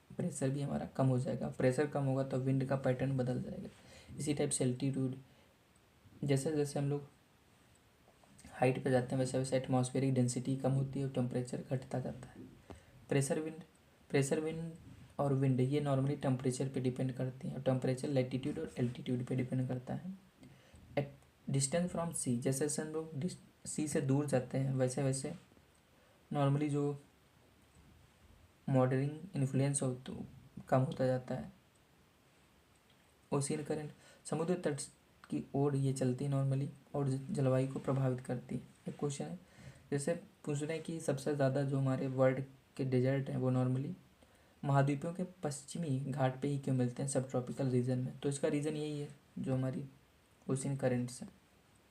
प्रेशर भी हमारा कम हो जाएगा, प्रेशर कम होगा तो विंड का पैटर्न बदल जाएगा। इसी टाइप से एल्टीट्यूड, जैसे जैसे हम लोग हाइट पे जाते हैं, वैसे वैसे एटमॉस्फेरिक डेंसिटी कम होती है और टेम्परेचर घटता जाता है। प्रेशर विंड और विंड ये नॉर्मली टेम्परेचर पे डिपेंड करती हैं, और टेम्परेचर लैटिट्यूड और एल्टीट्यूड पे डिपेंड करता है। एट डिस्टेंस फ्रॉम सी, जैसे जैसे हम लोग सी से दूर जाते हैं, वैसे वैसे नॉर्मली जो मॉडरिंग इन्फ्लुएंस हो तो कम होता जाता है। ओशियन करंट, समुद्र तट की ओर ये चलती है नॉर्मली, और जलवायु को प्रभावित करती है। एक क्वेश्चन है, जैसे पूछ रहे हैं कि सबसे ज़्यादा जो हमारे वर्ल्ड के डेजर्ट हैं, वो नॉर्मली महाद्वीपों के पश्चिमी घाट पे ही क्यों मिलते हैं, सब ट्रॉपिकल रीजन में? तो इसका रीज़न यही है, जो हमारी ओशियन करेंट्स हैं,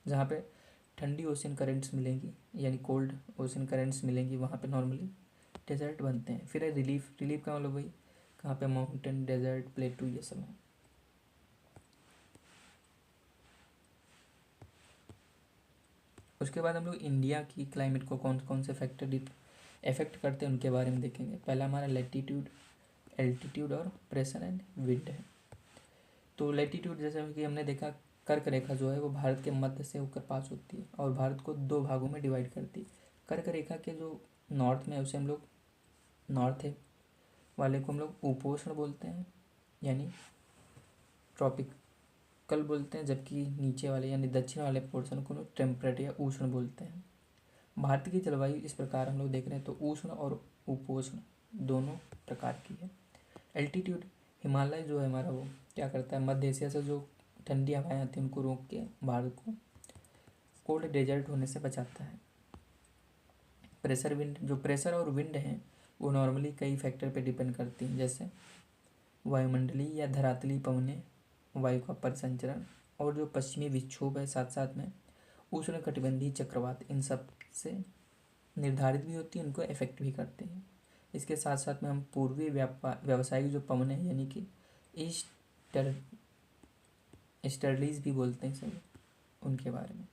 जहाँ पे ठंडी ओशियन करेंट्स मिलेंगी, यानी कोल्ड ओशियन करेंट्स मिलेंगी, वहाँ पे नॉर्मली डेजर्ट बनते हैं। फिर है रिलीफ, रिलीफ का मतलब वही, कहाँ पे माउंटेन, डेजर्ट, प्लेटू, ये सब है। उसके बाद हम लोग इंडिया की क्लाइमेट को कौन कौन से फैक्टर इफेक्ट करते हैं, उनके बारे में देखेंगे। पहला हमारा लैटिट्यूड, एल्टीट्यूड और प्रेशर एंड विंड है। तो लैटिट्यूड, जैसे कि हमने देखा, कर्क रेखा जो है वो भारत के मध्य से होकर पास होती है और भारत को 2 भागों में डिवाइड करती है। कर्क रेखा के जो नॉर्थ में है, उसे हम लोग नॉर्थ है वाले को हम लोग उपोष्ण बोलते हैं, यानी ट्रॉपिकल बोलते हैं, जबकि नीचे वाले यानी दक्षिण वाले पोर्शन को लोग टेम्परेट या उष्ण बोलते हैं। भारत की जलवायु इस प्रकार हम लोग देख रहे हैं, तो उष्ण और उपोष्ण दोनों प्रकार की है। एल्टीट्यूड, हिमालय जो है हमारा, वो क्या करता है, मध्य एशिया से जो ठंडी हवाएं आती हैं उनको रोक के भारत को कोल्ड डेजर्ट होने से बचाता है। प्रेशर विंड, जो प्रेशर और विंड हैं वो नॉर्मली कई फैक्टर पे डिपेंड करती हैं, जैसे वायुमंडलीय या धरातलीय पवनें, वायु का परिसंचरण, और जो पश्चिमी विक्षोभ है साथ साथ में, उष्णकटिबंधीय चक्रवात इन सब से निर्धारित भी होती है, उनको इफेक्ट भी करते हैं। इसके साथ साथ में हम पूर्वी व्यावसायिक जो पवन है यानी कि ईस्टर ईस्टर्लीज भी बोलते हैं सब, उनके बारे में।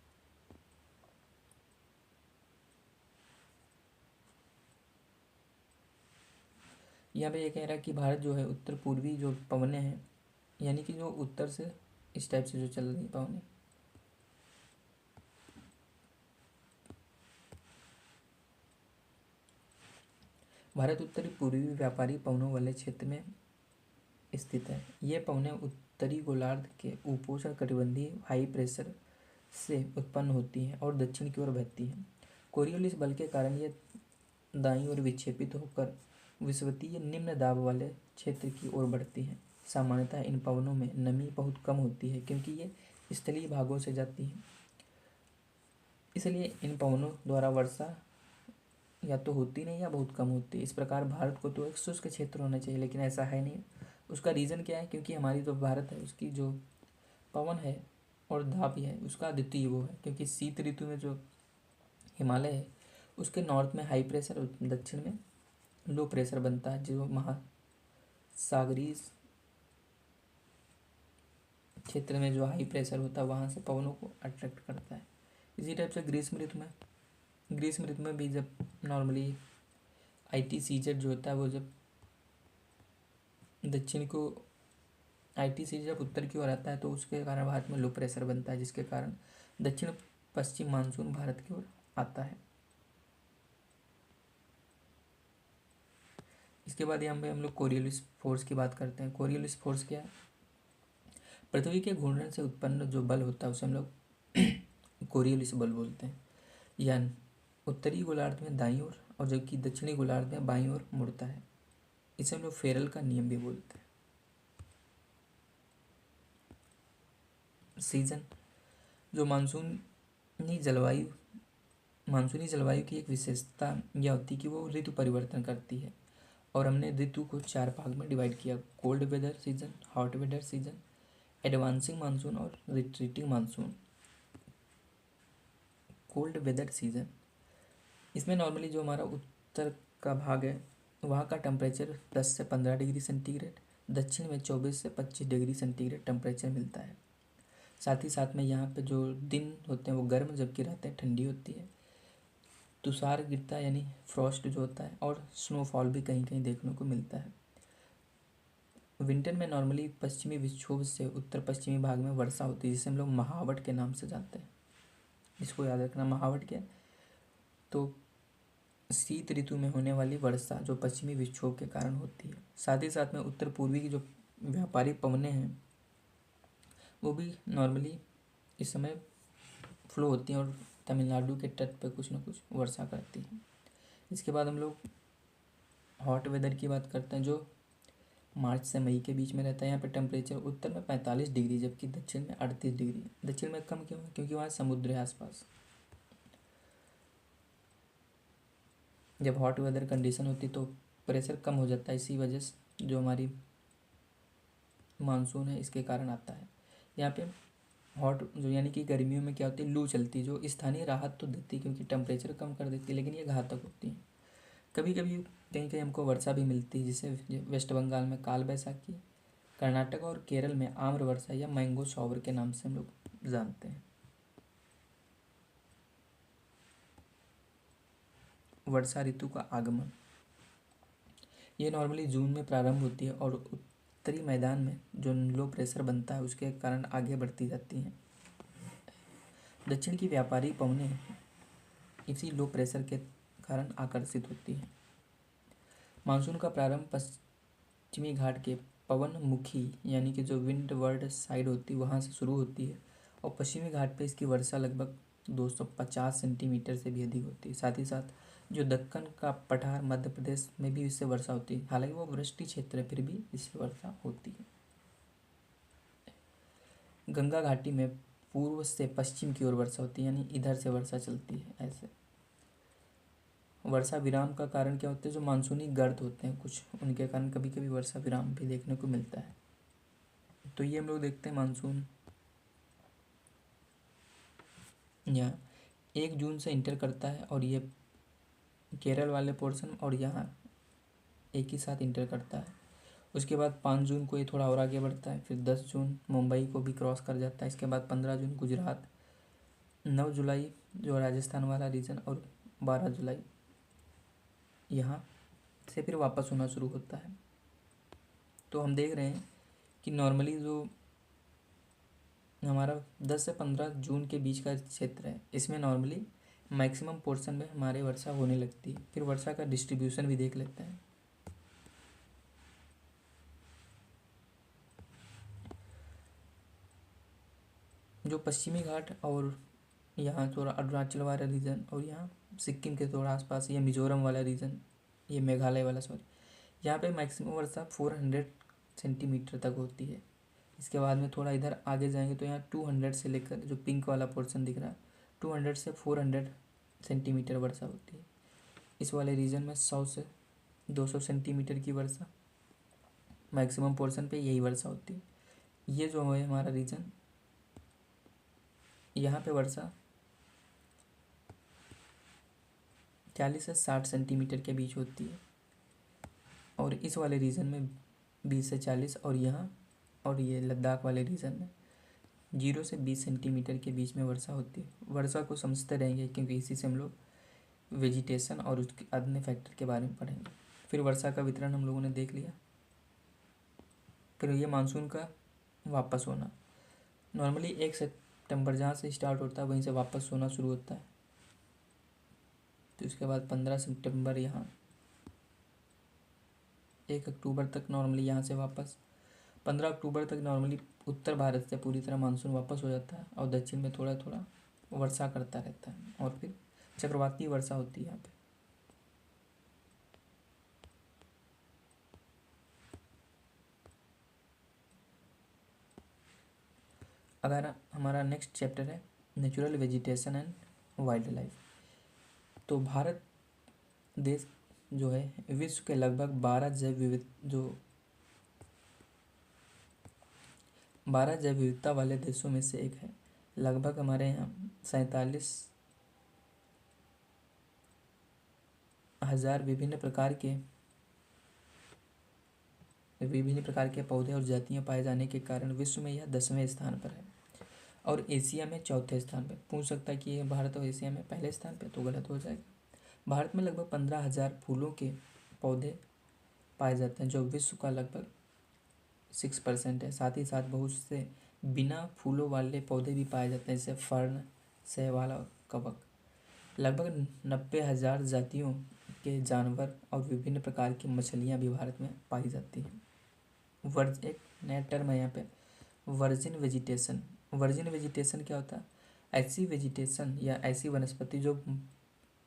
यहाँ पे ये कह रहा है कि भारत जो है उत्तर पूर्वी जो पवनें हैं यानी कि जो उत्तर से इस टाइप से जो चल रही पवनें, भारत उत्तरी पूर्वी व्यापारी पवनों वाले क्षेत्र में स्थित है। ये पवनें उत्तरी गोलार्ध के उपोष्ण कटिबंधीय हाई प्रेशर से उत्पन्न होती हैं और दक्षिण की ओर बहती हैं। कोरियोलिस बल के कारण ये दाईं ओर विक्षेपित होकर विषुवतीय निम्न दाब वाले क्षेत्र की ओर बढ़ती हैं। सामान्यतः इन पवनों में नमी बहुत कम होती है क्योंकि ये स्थलीय भागों से जाती हैं, इसलिए इन पवनों द्वारा वर्षा या तो होती नहीं या बहुत कम होती है। इस प्रकार भारत को तो एक शुष्क क्षेत्र होना चाहिए, लेकिन ऐसा है नहीं। उसका रीज़न क्या है? क्योंकि हमारी जो भारत है उसकी जो पवन है और दाब है उसका द्वितीय वो है, क्योंकि शीत ऋतु में जो हिमालय है उसके नॉर्थ में हाई प्रेशर और दक्षिण में लो प्रेशर बनता है, जो महासागरीय क्षेत्र में जो हाई प्रेशर होता है वहाँ से पवनों को अट्रैक्ट करता है। इसी टाइप से ग्रीष्म ऋतु में भी जब नॉर्मली ITCZ जो होता है वो जब दक्षिण को ITCZ जब उत्तर की ओर आता है तो उसके कारण भारत में लो प्रेशर बनता है, जिसके कारण दक्षिण पश्चिम मानसून भारत की ओर आता है। इसके बाद यहाँ पे हम लोग कोरियोलिस फोर्स की बात करते हैं। कोरियोलिस फोर्स क्या है? पृथ्वी के घूर्णन से उत्पन्न जो बल होता है उसे हम लोग कोरियोलिस बल बोलते हैं। यह उत्तरी गोलार्ध में दाईं ओर और जबकि दक्षिणी गोलार्ध में बाईं ओर मुड़ता है। इसे हम लोग फेरल का नियम भी बोलते हैं। सीजन जो मानसूनी जलवायु की एक विशेषता यह होती है कि वो ऋतु परिवर्तन करती है, और हमने ऋतु को 4 भाग में डिवाइड किया: cold weather season, hot weather season, advancing monsoon और retreating monsoon. Cold weather season, इसमें नॉर्मली जो हमारा उत्तर का भाग है वहाँ का टेम्परेचर 10 से 15 डिग्री सेंटीग्रेड, दक्षिण में 24 से 25 डिग्री सेंटीग्रेड टेम्परेचर मिलता है। साथ ही साथ में यहाँ पे जो दिन होते हैं वो गर्म जबकि रहते हैं ठंडी होती है। तुषार गिरता है यानी फ्रॉस्ट जो होता है, और स्नोफॉल भी कहीं कहीं देखने को मिलता है। विंटर में नॉर्मली पश्चिमी विक्षोभ से उत्तर पश्चिमी भाग में वर्षा होती है, जिसे हम लोग महावट के नाम से जानते हैं। इसको याद रखना, महावट क्या है? तो शीत ऋतु में होने वाली वर्षा जो पश्चिमी विक्षोभ के कारण होती है। साथ ही साथ में उत्तर पूर्वी की जो व्यापारिक पवनें हैं वो भी नॉर्मली इस समय फ्लो होती हैं और तमिलनाडु के तट पे कुछ ना कुछ वर्षा करती हैं। इसके बाद हम लोग हॉट वेदर की बात करते हैं, जो मार्च से मई के बीच में रहता है। यहाँ पे टेम्परेचर उत्तर में 45 डिग्री जबकि दक्षिण में 38 डिग्री। दक्षिण में कम क्यों है? क्योंकि वहाँ समुद्र है आसपास। जब हॉट वेदर कंडीशन होती तो प्रेशर कम हो जाता है, इसी वजह से जो हमारी मानसून है इसके कारण आता है। यहाँ पे हॉट जो यानी कि गर्मियों में क्या होती है, लू चलती है, जो स्थानीय राहत तो देती है क्योंकि टेम्परेचर कम कर देती है, लेकिन ये घातक होती है। कभी कभी कहीं कहीं हमको वर्षा भी मिलती है, जिसे वेस्ट बंगाल में काल बैसाखी, कर्नाटक और केरल में आम्र वर्षा या मैंगो शॉवर के नाम से हम लोग जानते हैं। वर्षा ऋतु का आगमन, ये नॉर्मली जून में प्रारंभ होती है और उत्तरी मैदान में जो लो प्रेशर बनता है उसके कारण आगे बढ़ती जाती हैं। दक्षिण की व्यापारिक पवनें इसी लो प्रेशर के कारण आकर्षित होती हैं। मानसून का प्रारंभ पश्चिमी घाट के पवन मुखी यानी कि जो विंड वर्ड साइड होती है वहाँ से शुरू होती है, और पश्चिमी घाट पे इसकी वर्षा लगभग 250 सेंटीमीटर से भी अधिक होती है। साथ ही साथ जो दक्कन का पठार मध्य प्रदेश में भी इससे वर्षा होती है, हालांकि वो वृष्टि क्षेत्र है फिर भी इससे वर्षा होती है। गंगा घाटी में पूर्व से पश्चिम की ओर वर्षा होती है, यानी इधर से वर्षा चलती है ऐसे। वर्षा विराम का कारण क्या होते हैं? जो मानसूनी गर्त होते हैं कुछ, उनके कारण कभी कभी वर्षा विराम भी देखने को मिलता है। तो ये हम लोग देखते हैं मानसून यहाँ 1 जून से इंटर करता है और ये केरल वाले पोर्शन और यहाँ एक ही साथ इंटर करता है। उसके बाद 5 जून को ये थोड़ा और आगे बढ़ता है, फिर 10 जून मुंबई को भी क्रॉस कर जाता है। इसके बाद 15 जून गुजरात, 9 जुलाई जो राजस्थान वाला रीजन और 12 जुलाई यहाँ से फिर वापस होना शुरू होता है। तो हम देख रहे हैं कि नॉर्मली जो हमारा 10 से 15 जून के बीच का क्षेत्र है, इसमें नॉर्मली मैक्सिमम पोर्शन में हमारे वर्षा होने लगती है। फिर वर्षा का डिस्ट्रीब्यूशन भी देख लेते हैं। जो पश्चिमी घाट और यहाँ थोड़ा अरुणाचल वाला रीजन और यहाँ सिक्किम के थोड़ा आसपास, ये मिजोरम वाला रीजन, ये मेघालय वाला सॉरी, यहाँ पे मैक्सिमम वर्षा 400 सेंटीमीटर तक होती है। इसके बाद में थोड़ा इधर आगे जाएंगे तो यहाँ 200 से लेकर, जो पिंक वाला पोर्शन दिख रहा है, 200 से 400 सेंटीमीटर वर्षा होती है। इस वाले रीजन में 100 से 200 सेंटीमीटर की वर्षा मैक्सिमम पोर्शन पे यही वर्षा होती है। ये जो है हमारा रीजन, यहाँ पे वर्षा 40 से 60 सेंटीमीटर के बीच होती है और इस वाले रीजन में 20 से 40 और यहाँ और ये लद्दाख वाले रीजन में 0 से 20 सेंटीमीटर के बीच में वर्षा होती है। वर्षा को समझते रहेंगे क्योंकि इसी से हम लोग वेजिटेशन और उसके अन्य फैक्टर के बारे में पढ़ेंगे। फिर वर्षा का वितरण हम लोगों ने देख लिया। फिर ये मानसून का वापस होना, नॉर्मली 1 सितंबर जहाँ से स्टार्ट होता है वहीं से वापस होना शुरू होता है। तो इसके बाद 15 सितंबर यहाँ, 1 अक्टूबर तक नॉर्मली यहाँ से वापस, 15 अक्टूबर तक नॉर्मली उत्तर भारत से पूरी तरह मानसून वापस हो जाता है और दक्षिण में थोड़ा थोड़ा वर्षा करता रहता है और फिर चक्रवाती वर्षा होती है यहाँ पे। अगर हमारा नेक्स्ट चैप्टर है natural vegetation and wild life, तो भारत देश जो है विश्व के लगभग 12 जैव विविधता वाले देशों में से एक है। लगभग हमारे यहाँ 47,000 विभिन्न प्रकार के पौधे और जातियाँ पाए जाने के कारण विश्व में यह 10वें स्थान पर है और एशिया में 4थे स्थान पर। पूछ सकता है कि ये भारत और एशिया में पहले स्थान पर, तो गलत हो जाएगा। भारत में लगभग 15,000 फूलों के पौधे पाए जाते हैं जो विश्व का लगभग 6% है। साथ ही साथ बहुत से बिना फूलों वाले पौधे भी पाए जाते हैं, जैसे फर्न, शैवाल और कवक। लगभग 90,000 जातियों के जानवर और विभिन्न प्रकार की मछलियाँ भी भारत में पाई जाती हैं। एक नया टर्म है यहाँ पे, वर्जिन वेजिटेशन। वर्जिन वेजिटेशन क्या होता है? ऐसी वेजिटेशन या ऐसी वनस्पति जो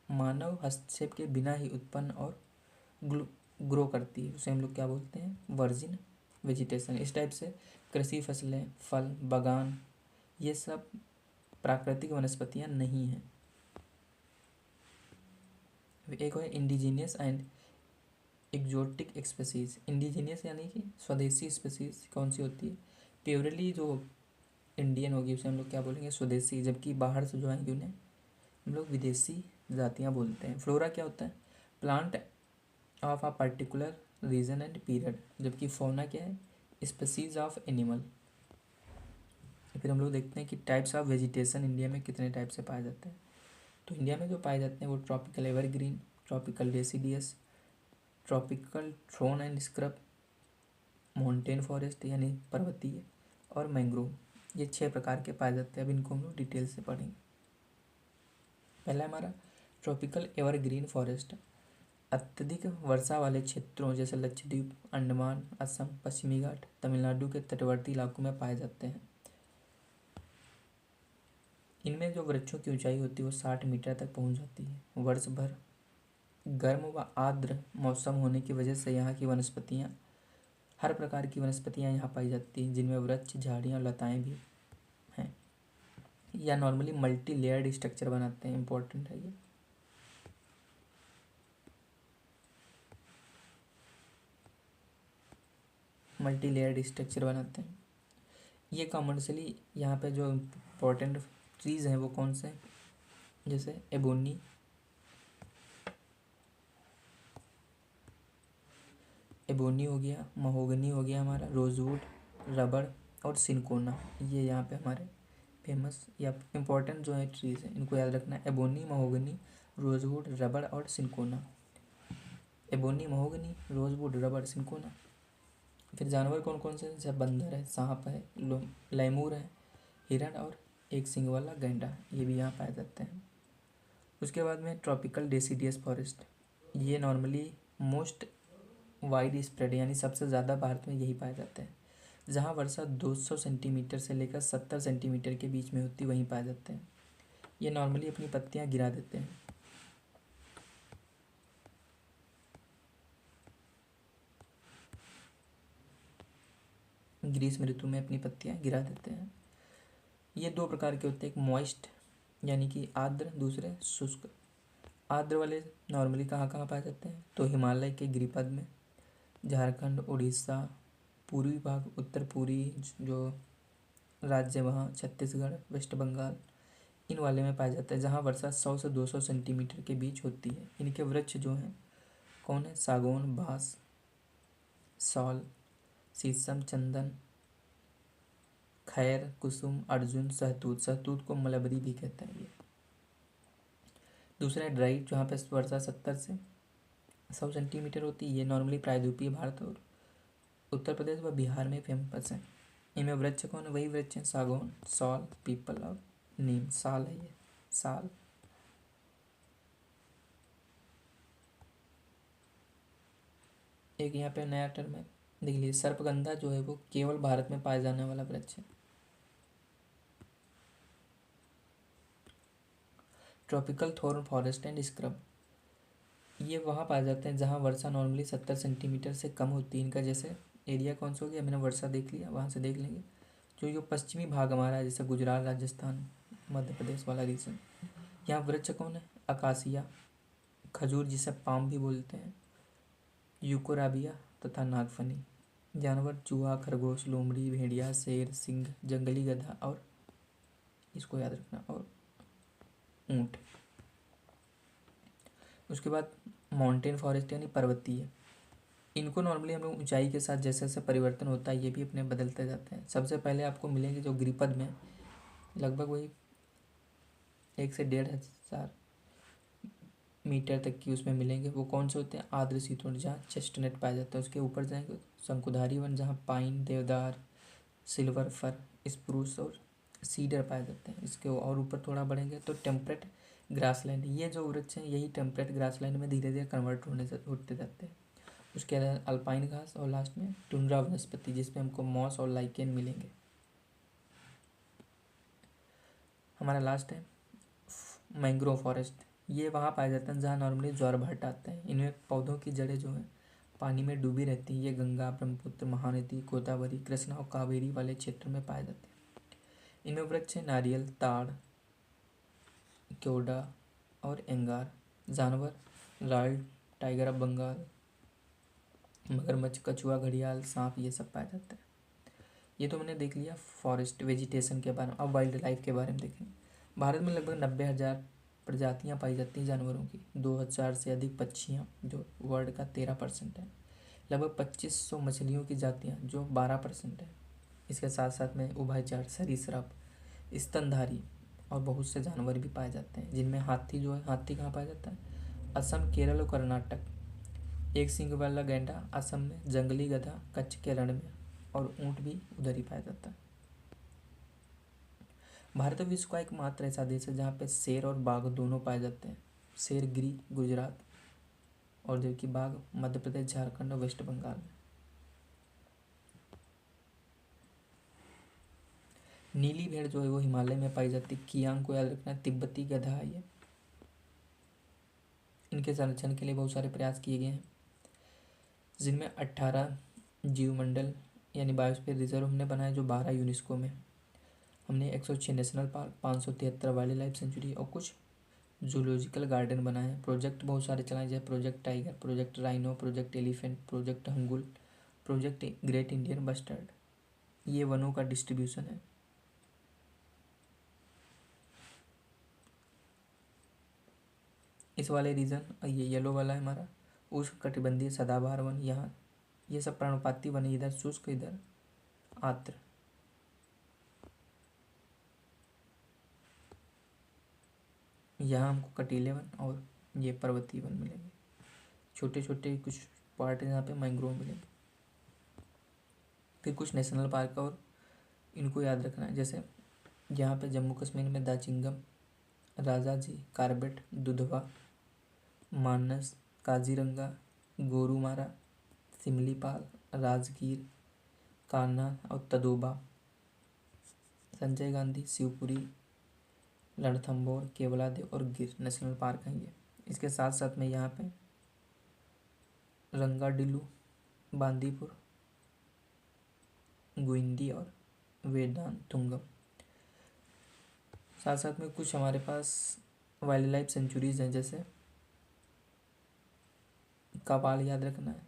मानव हस्तक्षेप के बिना ही उत्पन्न और ग्रो करती है, उसे हम लोग क्या बोलते हैं? Virgin vegetation. इस टाइप से कृषि फसलें, फल, बागान, ये सब प्राकृतिक वनस्पतियाँ नहीं हैं। एक है indigenous and exotic species. Indigenous यानी कि स्वदेशी स्पेसीज कौन सी होती है? प्योरली जो इंडियन होगी उसे हम लोग क्या बोलेंगे? स्वदेशी। जबकि बाहर से जो आएंगे उन्हें हम लोग विदेशी जातियाँ बोलते हैं। फ्लोरा क्या होता है? Plant of a particular region and period. जबकि फौना क्या है? Species of animal. फिर हम लोग देखते हैं कि टाइप्स ऑफ वेजिटेशन इंडिया में कितने टाइप से पाए जाते हैं। तो इंडिया में जो पाए जाते हैं वो tropical evergreen, tropical deciduous, tropical thorn and scrub, mountain forest यानी पर्वतीय, और मैंग्रोव। ये 6 प्रकार के पाए जाते हैं। अब इनको हम लोग डिटेल से पढ़ेंगे। पहला हमारा ट्रॉपिकल एवरग्रीन फॉरेस्ट। अत्यधिक वर्षा वाले क्षेत्रों जैसे लक्षद्वीप, अंडमान, असम, पश्चिमी घाट, तमिलनाडु के तटवर्ती इलाकों में पाए जाते हैं। इनमें जो वृक्षों की ऊंचाई होती है वो 60 मीटर तक पहुंच जाती है। वर्ष भर गर्म व आर्द्र मौसम होने की वजह से यहाँ की वनस्पतियाँ, हर प्रकार की वनस्पतियाँ यहाँ पाई जाती हैं, जिनमें वृक्ष, झाड़ियाँ, लताएँ भी हैं। या नॉर्मली मल्टी लेयर्ड स्ट्रक्चर बनाते हैं। इंपॉर्टेंट है ये। मल्टी लेयर्ड स्ट्रक्चर बनाते हैं ये कॉमर्शियली। यहाँ पे जो इम्पोर्टेंट ट्रीज़ हैं वो कौन से हैं, जैसे एबोनी, हो गया, महोगनी हो गया हमारा, रोजवुड, रबड़ और सिनकोना। ये यहाँ पे हमारे फेमस या इम्पोर्टेंट जो है ट्रीज़ हैं, इनको याद रखना है। एबोनी, महोगनी, रोजवुड, रबड़ और सिनकोना। एबोनी, महोगनी, रोजवुड, रबड़, सिनकोना। फिर जानवर कौन कौन से हैं, जैसे बंदर है, सांप है, लैमूर है, हिरण और एक सींग वाला गैंडा, ये भी यहाँ पाए जाते हैं। उसके बाद में ट्रॉपिकल डेसिडियस फॉरेस्ट, ये नॉर्मली मोस्ट वाइड स्प्रेड यानी सबसे ज़्यादा भारत में यही पाए जाते हैं। जहाँ वर्षा 200 सेंटीमीटर से लेकर 70 सेंटीमीटर के बीच में होती वहीं पाए जाते हैं। ये नॉर्मली अपनी पत्तियाँ गिरा देते हैं। ग्रीष्म ऋतु में अपनी पत्तियाँ गिरा देते हैं। ये दो प्रकार के होते हैं, एक मॉइस्ट यानी कि आर्द्र, दूसरे शुष्क। आर्द्र वाले नॉर्मली कहाँ कहाँ पाए जाते हैं, तो हिमालय के गिरिपद में, झारखंड, उड़ीसा, पूर्वी भाग, उत्तर पूर्वी जो राज्य वहाँ, छत्तीसगढ़, वेस्ट बंगाल, इन वाले में पाया जाता है, जहाँ वर्षा 100 से 200 सेंटीमीटर के बीच होती है। इनके वृक्ष जो हैं कौन है, सागौन, बांस, साल, शीशम, चंदन, खैर, कुसुम, अर्जुन, सहतूत। सहतूत को मलबरी भी कहते हैं। ये दूसरा है ड्राइट, जहाँ पे वर्षा 70 से 100 सेंटीमीटर होती है। ये नॉर्मली प्रायद्वीपीय भारत और उत्तर प्रदेश व बिहार में फेमस है। इनमें वृक्ष कौन है, वही वृक्ष हैं, सागौन, साल, पीपल और नीम। साल है ये, साल। एक यहाँ पे नया टर्म है, देख लीजिए, सर्पगंधा जो है वो केवल भारत में पाए जाने वाला वृक्ष है। Tropical thorn forest and scrub, ये वहाँ पाए जाते हैं जहाँ वर्षा नॉर्मली 70 सेंटीमीटर से कम होती है। इनका जैसे एरिया कौन सा हो गया, मैंने वर्षा देख लिया, वहाँ से देख लेंगे। जो पश्चिमी भाग हमारा है, जैसे गुजरात, राजस्थान, मध्य प्रदेश वाला रीजन, यहाँ वृक्ष कौन है, अकासिया, खजूर जिसे पाम भी बोलते हैं, यूकोराबिया तथा नागफनी। जानवर चूहा, खरगोश, लोमड़ी, भेड़िया, शेर, सिंह, जंगली गधा और इसको याद रखना, और ऊँट। उसके बाद माउंटेन फॉरेस्ट यानी पर्वतीय, इनको नॉर्मली हम लोग ऊंचाई के साथ जैसे जैसे परिवर्तन होता है ये भी अपने बदलते जाते हैं। सबसे पहले आपको मिलेंगे जो गिरिपद में लगभग वही 1 से 1,500 मीटर तक की उसमें मिलेंगे। वो कौन से होते हैं, आर्द्र शीतोष्ण, जहाँ चेस्टनट पाया जाता है। उसके ऊपर जाएंगे शंकुधारी वन, जहाँ पाइन, देवदार, सिल्वर फर, स्प्रूस और सीडर पाए जाते हैं। इसके और ऊपर थोड़ा बढ़ेंगे तो टेम्परेट ग्रासलैंड, ये जो वृक्ष हैं यही टेम्परेट ग्रासलैंड में धीरे धीरे कन्वर्ट होते जाते हैं। उसके अलावा अल्पाइन घास और लास्ट में टुंड्रा वनस्पति, जिसमें हमको मॉस और लाइकेन मिलेंगे। हमारा लास्ट है मैंग्रोव फॉरेस्ट, ये वहाँ पाए जाते हैं जहाँ नॉर्मली ज्वारभाटा आते हैं। इनमें पौधों की जड़ें जो हैं पानी में डूबी रहती हैं। ये गंगा, ब्रह्मपुत्र, महानदी, गोदावरी, कृष्णा और कावेरी वाले क्षेत्र में पाए जाते हैं। इनमें वृक्ष है नारियल, ताड़, क्योडा और एंगार। जानवर लाल टाइगर ऑफ बंगाल, मगरमच्छ, कछुआ, घड़ियाल, सांप, ये सब पाए जाते हैं। ये तो मैंने देख लिया फॉरेस्ट वेजिटेशन के बारे में। अब वाइल्ड लाइफ के बारे में देखें। भारत में लगभग 90,000 प्रजातियाँ पाई जाती हैं जानवरों की, 2,000 से अधिक पक्षियाँ जो वर्ल्ड का 13% है, लगभग 2500 मछलियों की जातियाँ जो 12% है। इसके साथ साथ में उभयचर, सरीसृप, स्तनधारी और बहुत से जानवर भी पाए जाते हैं, जिनमें हाथी जो है, हाथी कहाँ पाया जाता है, असम, केरल और कर्नाटक। एक सींग वाला गैंडा असम में, जंगली गधा कच्छ के रण में और ऊँट भी उधर ही पाया जाता है। भारत विश्व का एकमात्र ऐसा देश है जहाँ पे शेर और बाघ दोनों पाए जाते हैं। शेर गिरी गुजरात और जबकि बाघ मध्य प्रदेश, झारखंड और वेस्ट बंगाल में। नीली भेड़ जो है वो हिमालय में पाई जाती है। कियांग को याद रखना है, तिब्बती गधा है ये। इनके संरक्षण के लिए बहुत सारे प्रयास किए गए हैं, जिनमें 18 जीवमंडल यानी बायोस्फीयर रिजर्व हमने बनाए, जो 12 यूनेस्को में। हमने 106 national park, 573 wild life sanctuary और कुछ जूलॉजिकल गार्डन बनाए हैं। प्रोजेक्ट बहुत सारे चलाए, जैसे project tiger, project rhino, project elephant, project hangul, project great Indian bustard. ये वनों का डिस्ट्रीब्यूशन है। इस वाले रीजन, ये येलो वाला है हमारा उष्णकटिबंधीय सदाबहार वन, यहाँ ये सब पर्णपाती वन, इधर शुष्क इधर आर्द्र। यहाँ हमको कटीले वन और ये पर्वतीय वन मिलेंगे, छोटे छोटे कुछ पार्ट यहाँ पे मैंग्रोव मिलेंगे। फिर कुछ नेशनल पार्क और इनको याद रखना है, जैसे यहाँ पे जम्मू कश्मीर में दाचिंगम, राजाजी, कार्बेट, दुधवा, मानस, काजीरंगा, गोरुमारा, सिमलीपाल, राजगीर, कान्हा और तदोबा, संजय गांधी, शिवपुरी, रणथंभौर, केवलादेव और गिर नेशनल पार्क हैं ये। इसके साथ साथ में यहाँ पे रंगाडिल्लू, बांदीपुर, गुइंडी और वेदांतुंगम। साथ साथ में कुछ हमारे पास वाइल्ड लाइफ सेंचुरीज हैं, जैसे कापाल याद रखना है,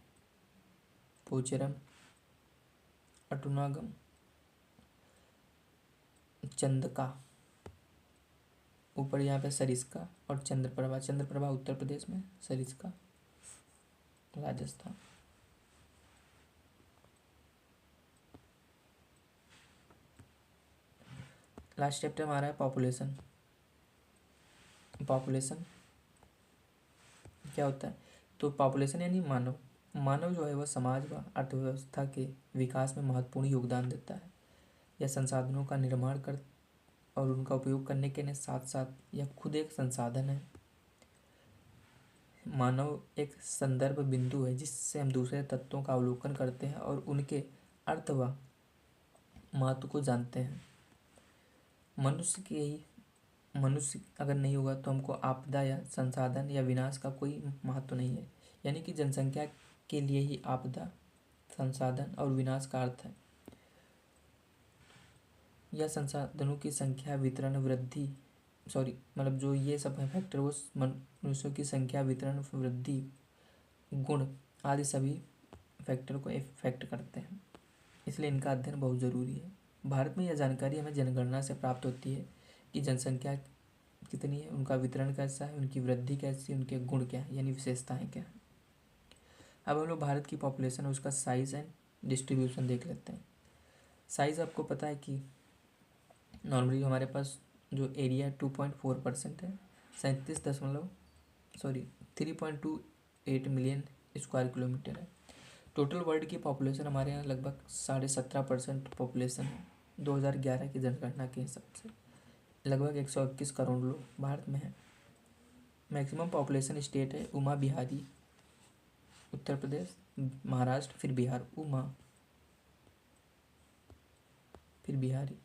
पोचरम, अटूनागम, चंदका, ऊपर यहाँ पे सरिस्का और चंद्रप्रभा। चंद्रप्रभा उत्तर प्रदेश में, सरिस्का राजस्थान। लास्ट चैप्टर हमारा है पॉपुलेशन। पॉपुलेशन क्या होता है? तो पॉपुलेशन यानी मानव। मानव जो है वह समाज व अर्थव्यवस्था के विकास में महत्वपूर्ण योगदान देता है। यह संसाधनों का निर्माण कर और उनका उपयोग करने के साथ साथ यह खुद एक संसाधन है। मानव एक संदर्भ बिंदु है जिससे हम दूसरे तत्वों का अवलोकन करते हैं और उनके अर्थ व महत्व को जानते हैं। मनुष्य अगर नहीं होगा तो हमको आपदा या संसाधन या विनाश का कोई महत्व नहीं है। यानी कि जनसंख्या के लिए ही आपदा, संसाधन और विनाश का अर्थ है। यह संसाधनों की संख्या, वितरण, वृद्धि मतलब जो ये सब है फैक्टर, वो मनुष्यों की संख्या, वितरण, वृद्धि, गुण आदि सभी फैक्टर को इफेक्ट करते हैं, इसलिए इनका अध्ययन बहुत ज़रूरी है। भारत में यह जानकारी हमें जनगणना से प्राप्त होती है कि जनसंख्या कितनी है, उनका वितरण कैसा है, उनकी वृद्धि कैसी है, उनके गुण क्या है, यानी विशेषताएं क्या है। अब हम लोग भारत की पॉपुलेशन और उसका साइज़ एंड डिस्ट्रीब्यूशन देख लेते हैं। साइज़ आपको पता है कि नॉर्मली हमारे पास जो एरिया 2.4% है, 3.28 मिलियन स्क्वायर किलोमीटर है। टोटल वर्ल्ड की पॉपुलेशन हमारे यहाँ लगभग 17.5% पॉपुलेशन है 2011 की जनगणना के हिसाब से। लगभग 121 करोड़ लोग भारत में हैं। मैक्सिमम पॉपुलेशन स्टेट है उमा बिहारी, उत्तर प्रदेश, महाराष्ट्र, फिर बिहार, उमा फिर बिहारी।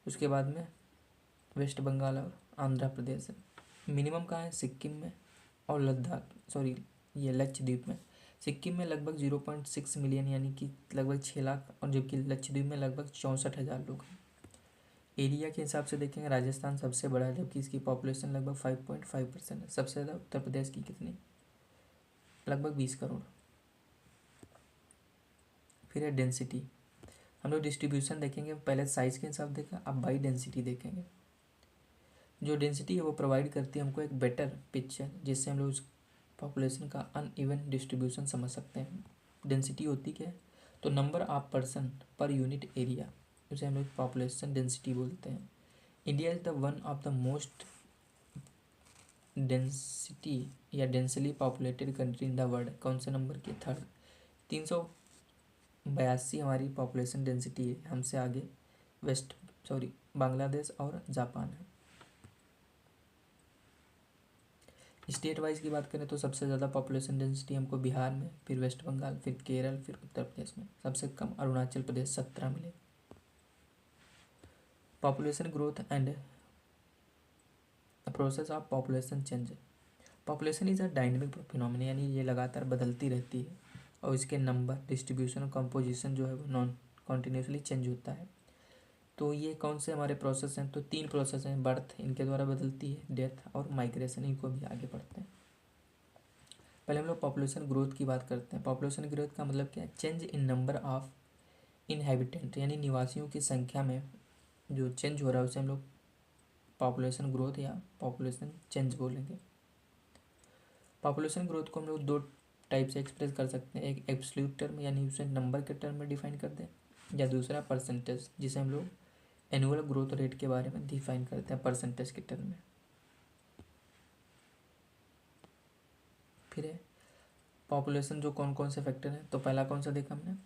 उसके बाद में वेस्ट बंगाल और आंध्र प्रदेश है। मिनिमम कहाँ है? सिक्किम में और ये लक्षद्वीप में। सिक्किम में लगभग 0.6 मिलियन यानी कि लगभग 6 लाख, और जबकि लक्षद्वीप में लगभग 64,000 लोग हैं। एरिया के हिसाब से देखेंगे राजस्थान सबसे बड़ा है, जबकि इसकी पॉपुलेशन लगभग 5.5% है। सबसे ज़्यादा उत्तर प्रदेश की कितनी? लगभग 20 करोड़। फिर है डेंसिटी। हम लोग डिस्ट्रीब्यूशन देखेंगे, पहले साइज़ के हिसाब देखा, अब बाई डेंसिटी देखेंगे। जो डेंसिटी है वो प्रोवाइड करती है हमको एक बेटर पिक्चर, जिससे हम लोग उस पॉपुलेशन का अनइवन डिस्ट्रीब्यूशन समझ सकते हैं। डेंसिटी होती क्या है? तो number of person per unit area, उसे हम लोग पॉपुलेशन डेंसिटी बोलते हैं। India is the one of the most density या densely populated country in the world. कौन से नंबर की? 3rd। 382 हमारी पॉपुलेशन डेंसिटी है। हमसे आगे बांग्लादेश और जापान है। स्टेट वाइज की बात करें तो सबसे ज़्यादा पॉपुलेशन डेंसिटी हमको बिहार में, फिर वेस्ट बंगाल, फिर केरल, फिर उत्तर प्रदेश में। सबसे कम अरुणाचल प्रदेश 17 मिले। Population growth and process of population change. Population is a dynamic phenomena, यानी ये लगातार बदलती रहती है और इसके नंबर, डिस्ट्रीब्यूशन और कंपोजिशन जो है वो नॉन कॉन्टिन्यूसली चेंज होता है। तो ये कौन से हमारे प्रोसेस हैं? तो 3 प्रोसेस हैं। बर्थ इनके द्वारा बदलती है, डेथ और माइग्रेशन, इनको भी आगे बढ़ते हैं। पहले हम लोग पॉपुलेशन ग्रोथ की बात करते हैं। पॉपुलेशन ग्रोथ का मतलब क्या है? Change in number of inhabitant, यानी निवासियों की संख्या में जो चेंज हो रहा है उसे हम लोग पॉपुलेशन ग्रोथ या पॉपुलेशन चेंज बोलेंगे। पॉपुलेशन ग्रोथ को हम लोग दो टाइप से एक्सप्रेस कर सकते हैं, एक एब्सोल्यूट टर्म यानी उसे नंबर के टर्म में डिफाइन कर दें, या दूसरा परसेंटेज जिसे हम लोग एनुअल ग्रोथ रेट के बारे में डिफाइन करते हैं परसेंटेज के टर्म में। फिर है पॉपुलेशन जो कौन कौन से फैक्टर हैं, तो पहला कौन सा देखा हमने,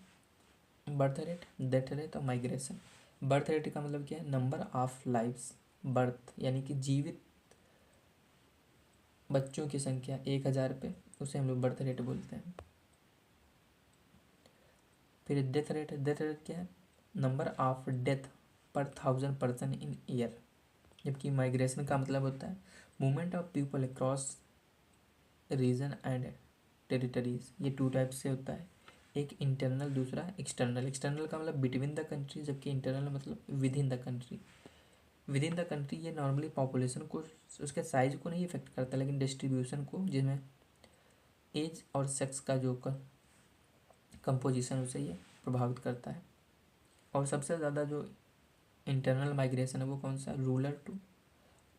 बर्थ रेट, डेथ रेट और माइग्रेशन। बर्थ रेट का मतलब क्या है, नंबर ऑफ लाइव्स बर्थ यानी कि जीवित बच्चों की संख्या 1000 पे, उसे हम लोग बर्थ रेट बोलते हैं। फिर डेथ रेट, डेथ रेट क्या है, नंबर ऑफ डेथ पर 1000 पर्सन इन ईयर। जबकि माइग्रेशन का मतलब होता है movement of people across region and territories. ये टू टाइप से होता है, एक इंटरनल दूसरा एक्सटर्नल। एक्सटर्नल का मतलब बिटवीन द कंट्री, जबकि इंटरनल मतलब with in the country. With in the country ये नॉर्मली पॉपुलेशन को, उसके साइज को नहीं इफेक्ट करता, लेकिन डिस्ट्रीब्यूशन को, जिसमें एज और सेक्स का जो कंपोजिशन उसे ये प्रभावित करता है। और सबसे ज़्यादा जो इंटरनल माइग्रेशन है वो कौन सा, rural to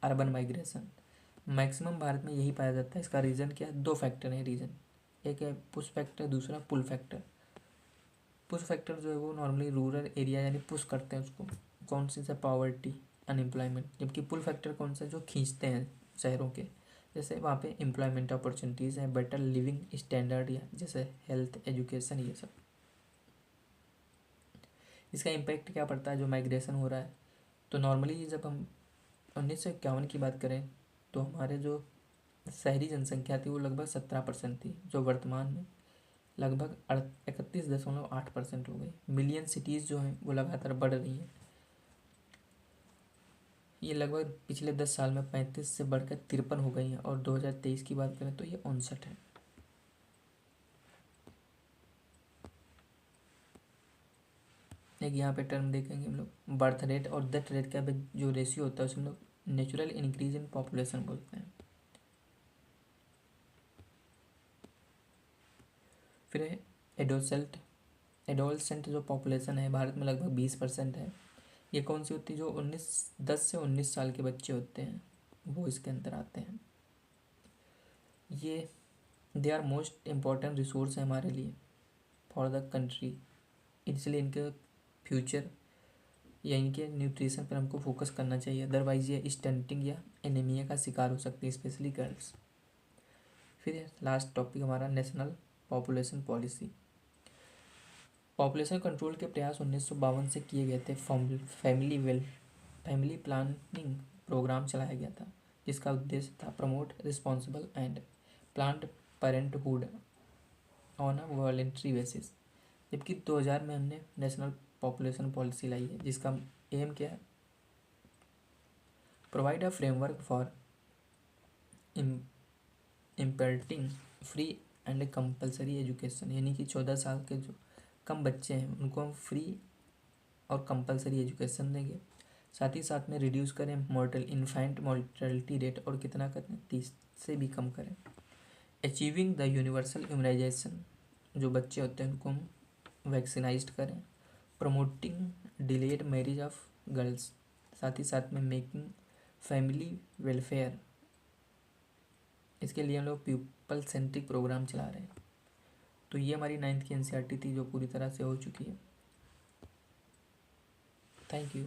urban migration. Maximum Bharat में यही पाया जाता है। इसका रीज़न क्या है, दो फैक्टर हैं रीज़न, एक है पुश फैक्टर, दूसरा पुल फैक्टर। पुश फैक्टर जो है वो नॉर्मली रूरल एरिया यानी पुश करते हैं उसको, कौन सी से, पॉवर्टी, अनएम्प्लॉयमेंट। जबकि पुल फैक्टर कौन सा, जो खींचते हैं शहरों के, जैसे वहाँ पे एम्प्लॉयमेंट अपॉर्चुनिटीज़ हैं, बेटर लिविंग स्टैंडर्ड, या जैसे हेल्थ, एजुकेशन, ये सब। इसका इम्पैक्ट क्या पड़ता है जो माइग्रेशन हो रहा है, तो नॉर्मली जब हम 1951 की बात करें तो हमारे जो शहरी जनसंख्या थी वो लगभग 17% थी, जो वर्तमान में लगभग 31.8% हो गई। मिलियन सिटीज़ जो हैं वो लगातार बढ़ रही हैं। ये लगभग पिछले 10 साल में 35 से बढ़कर 53 हो गई हैं, और 2023 की बात करें तो ये 59 है। एक यहाँ पे टर्म देखेंगे हम लोग, बर्थ रेट और डेथ रेट का जो रेशियो होता है उसे हम लोग नेचुरल इंक्रीज इन पॉपुलेशन बोलते हैं। फिर एडोलसेंट जो पॉपुलेशन है भारत में लगभग 20% है। ये कौन सी होती है, जो 10 से 19 साल के बच्चे होते हैं वो इसके अंदर आते हैं। ये they are most important resource है हमारे लिए, फॉर द कंट्री। इसलिए इनके फ्यूचर या इनके न्यूट्रिशन पर हमको फोकस करना चाहिए, अदरवाइज ये स्टंटिंग या एनीमिया का शिकार हो सकती है, स्पेशली गर्ल्स। फिर लास्ट टॉपिक हमारा national population policy. Population control के प्रयास 1952 से किए गए थे। फैमिली प्लानिंग प्रोग्राम चलाया गया था, जिसका उद्देश्य था promote responsible and planned parenthood on a voluntary basis. जबकि 2000 में हमने नेशनल पॉपुलेशन पॉलिसी लाई है, जिसका एम क्या है, provide a framework for imparting free and compulsory education. यानी कि 14 साल के जो कम बच्चे हैं उनको हम फ्री और कंपलसरी एजुकेशन देंगे। साथ ही साथ में रिड्यूस करें इन्फेंट मोर्टेलिटी रेट, और कितना करें, 30 से भी कम करें। अचीविंग द यूनिवर्सल इम्यूनाइजेशन, जो बच्चे होते हैं उनको हम वैक्सीनाइज्ड करें। Promoting delayed marriage of girls, साथ ही साथ में मेकिंग फैमिली वेलफेयर। इसके लिए हम लोग पीपल सेंट्रिक प्रोग्राम चला रहे हैं। तो ये हमारी 9th की एनसीईआरटी थी, जो पूरी तरह से हो चुकी है। Thank you.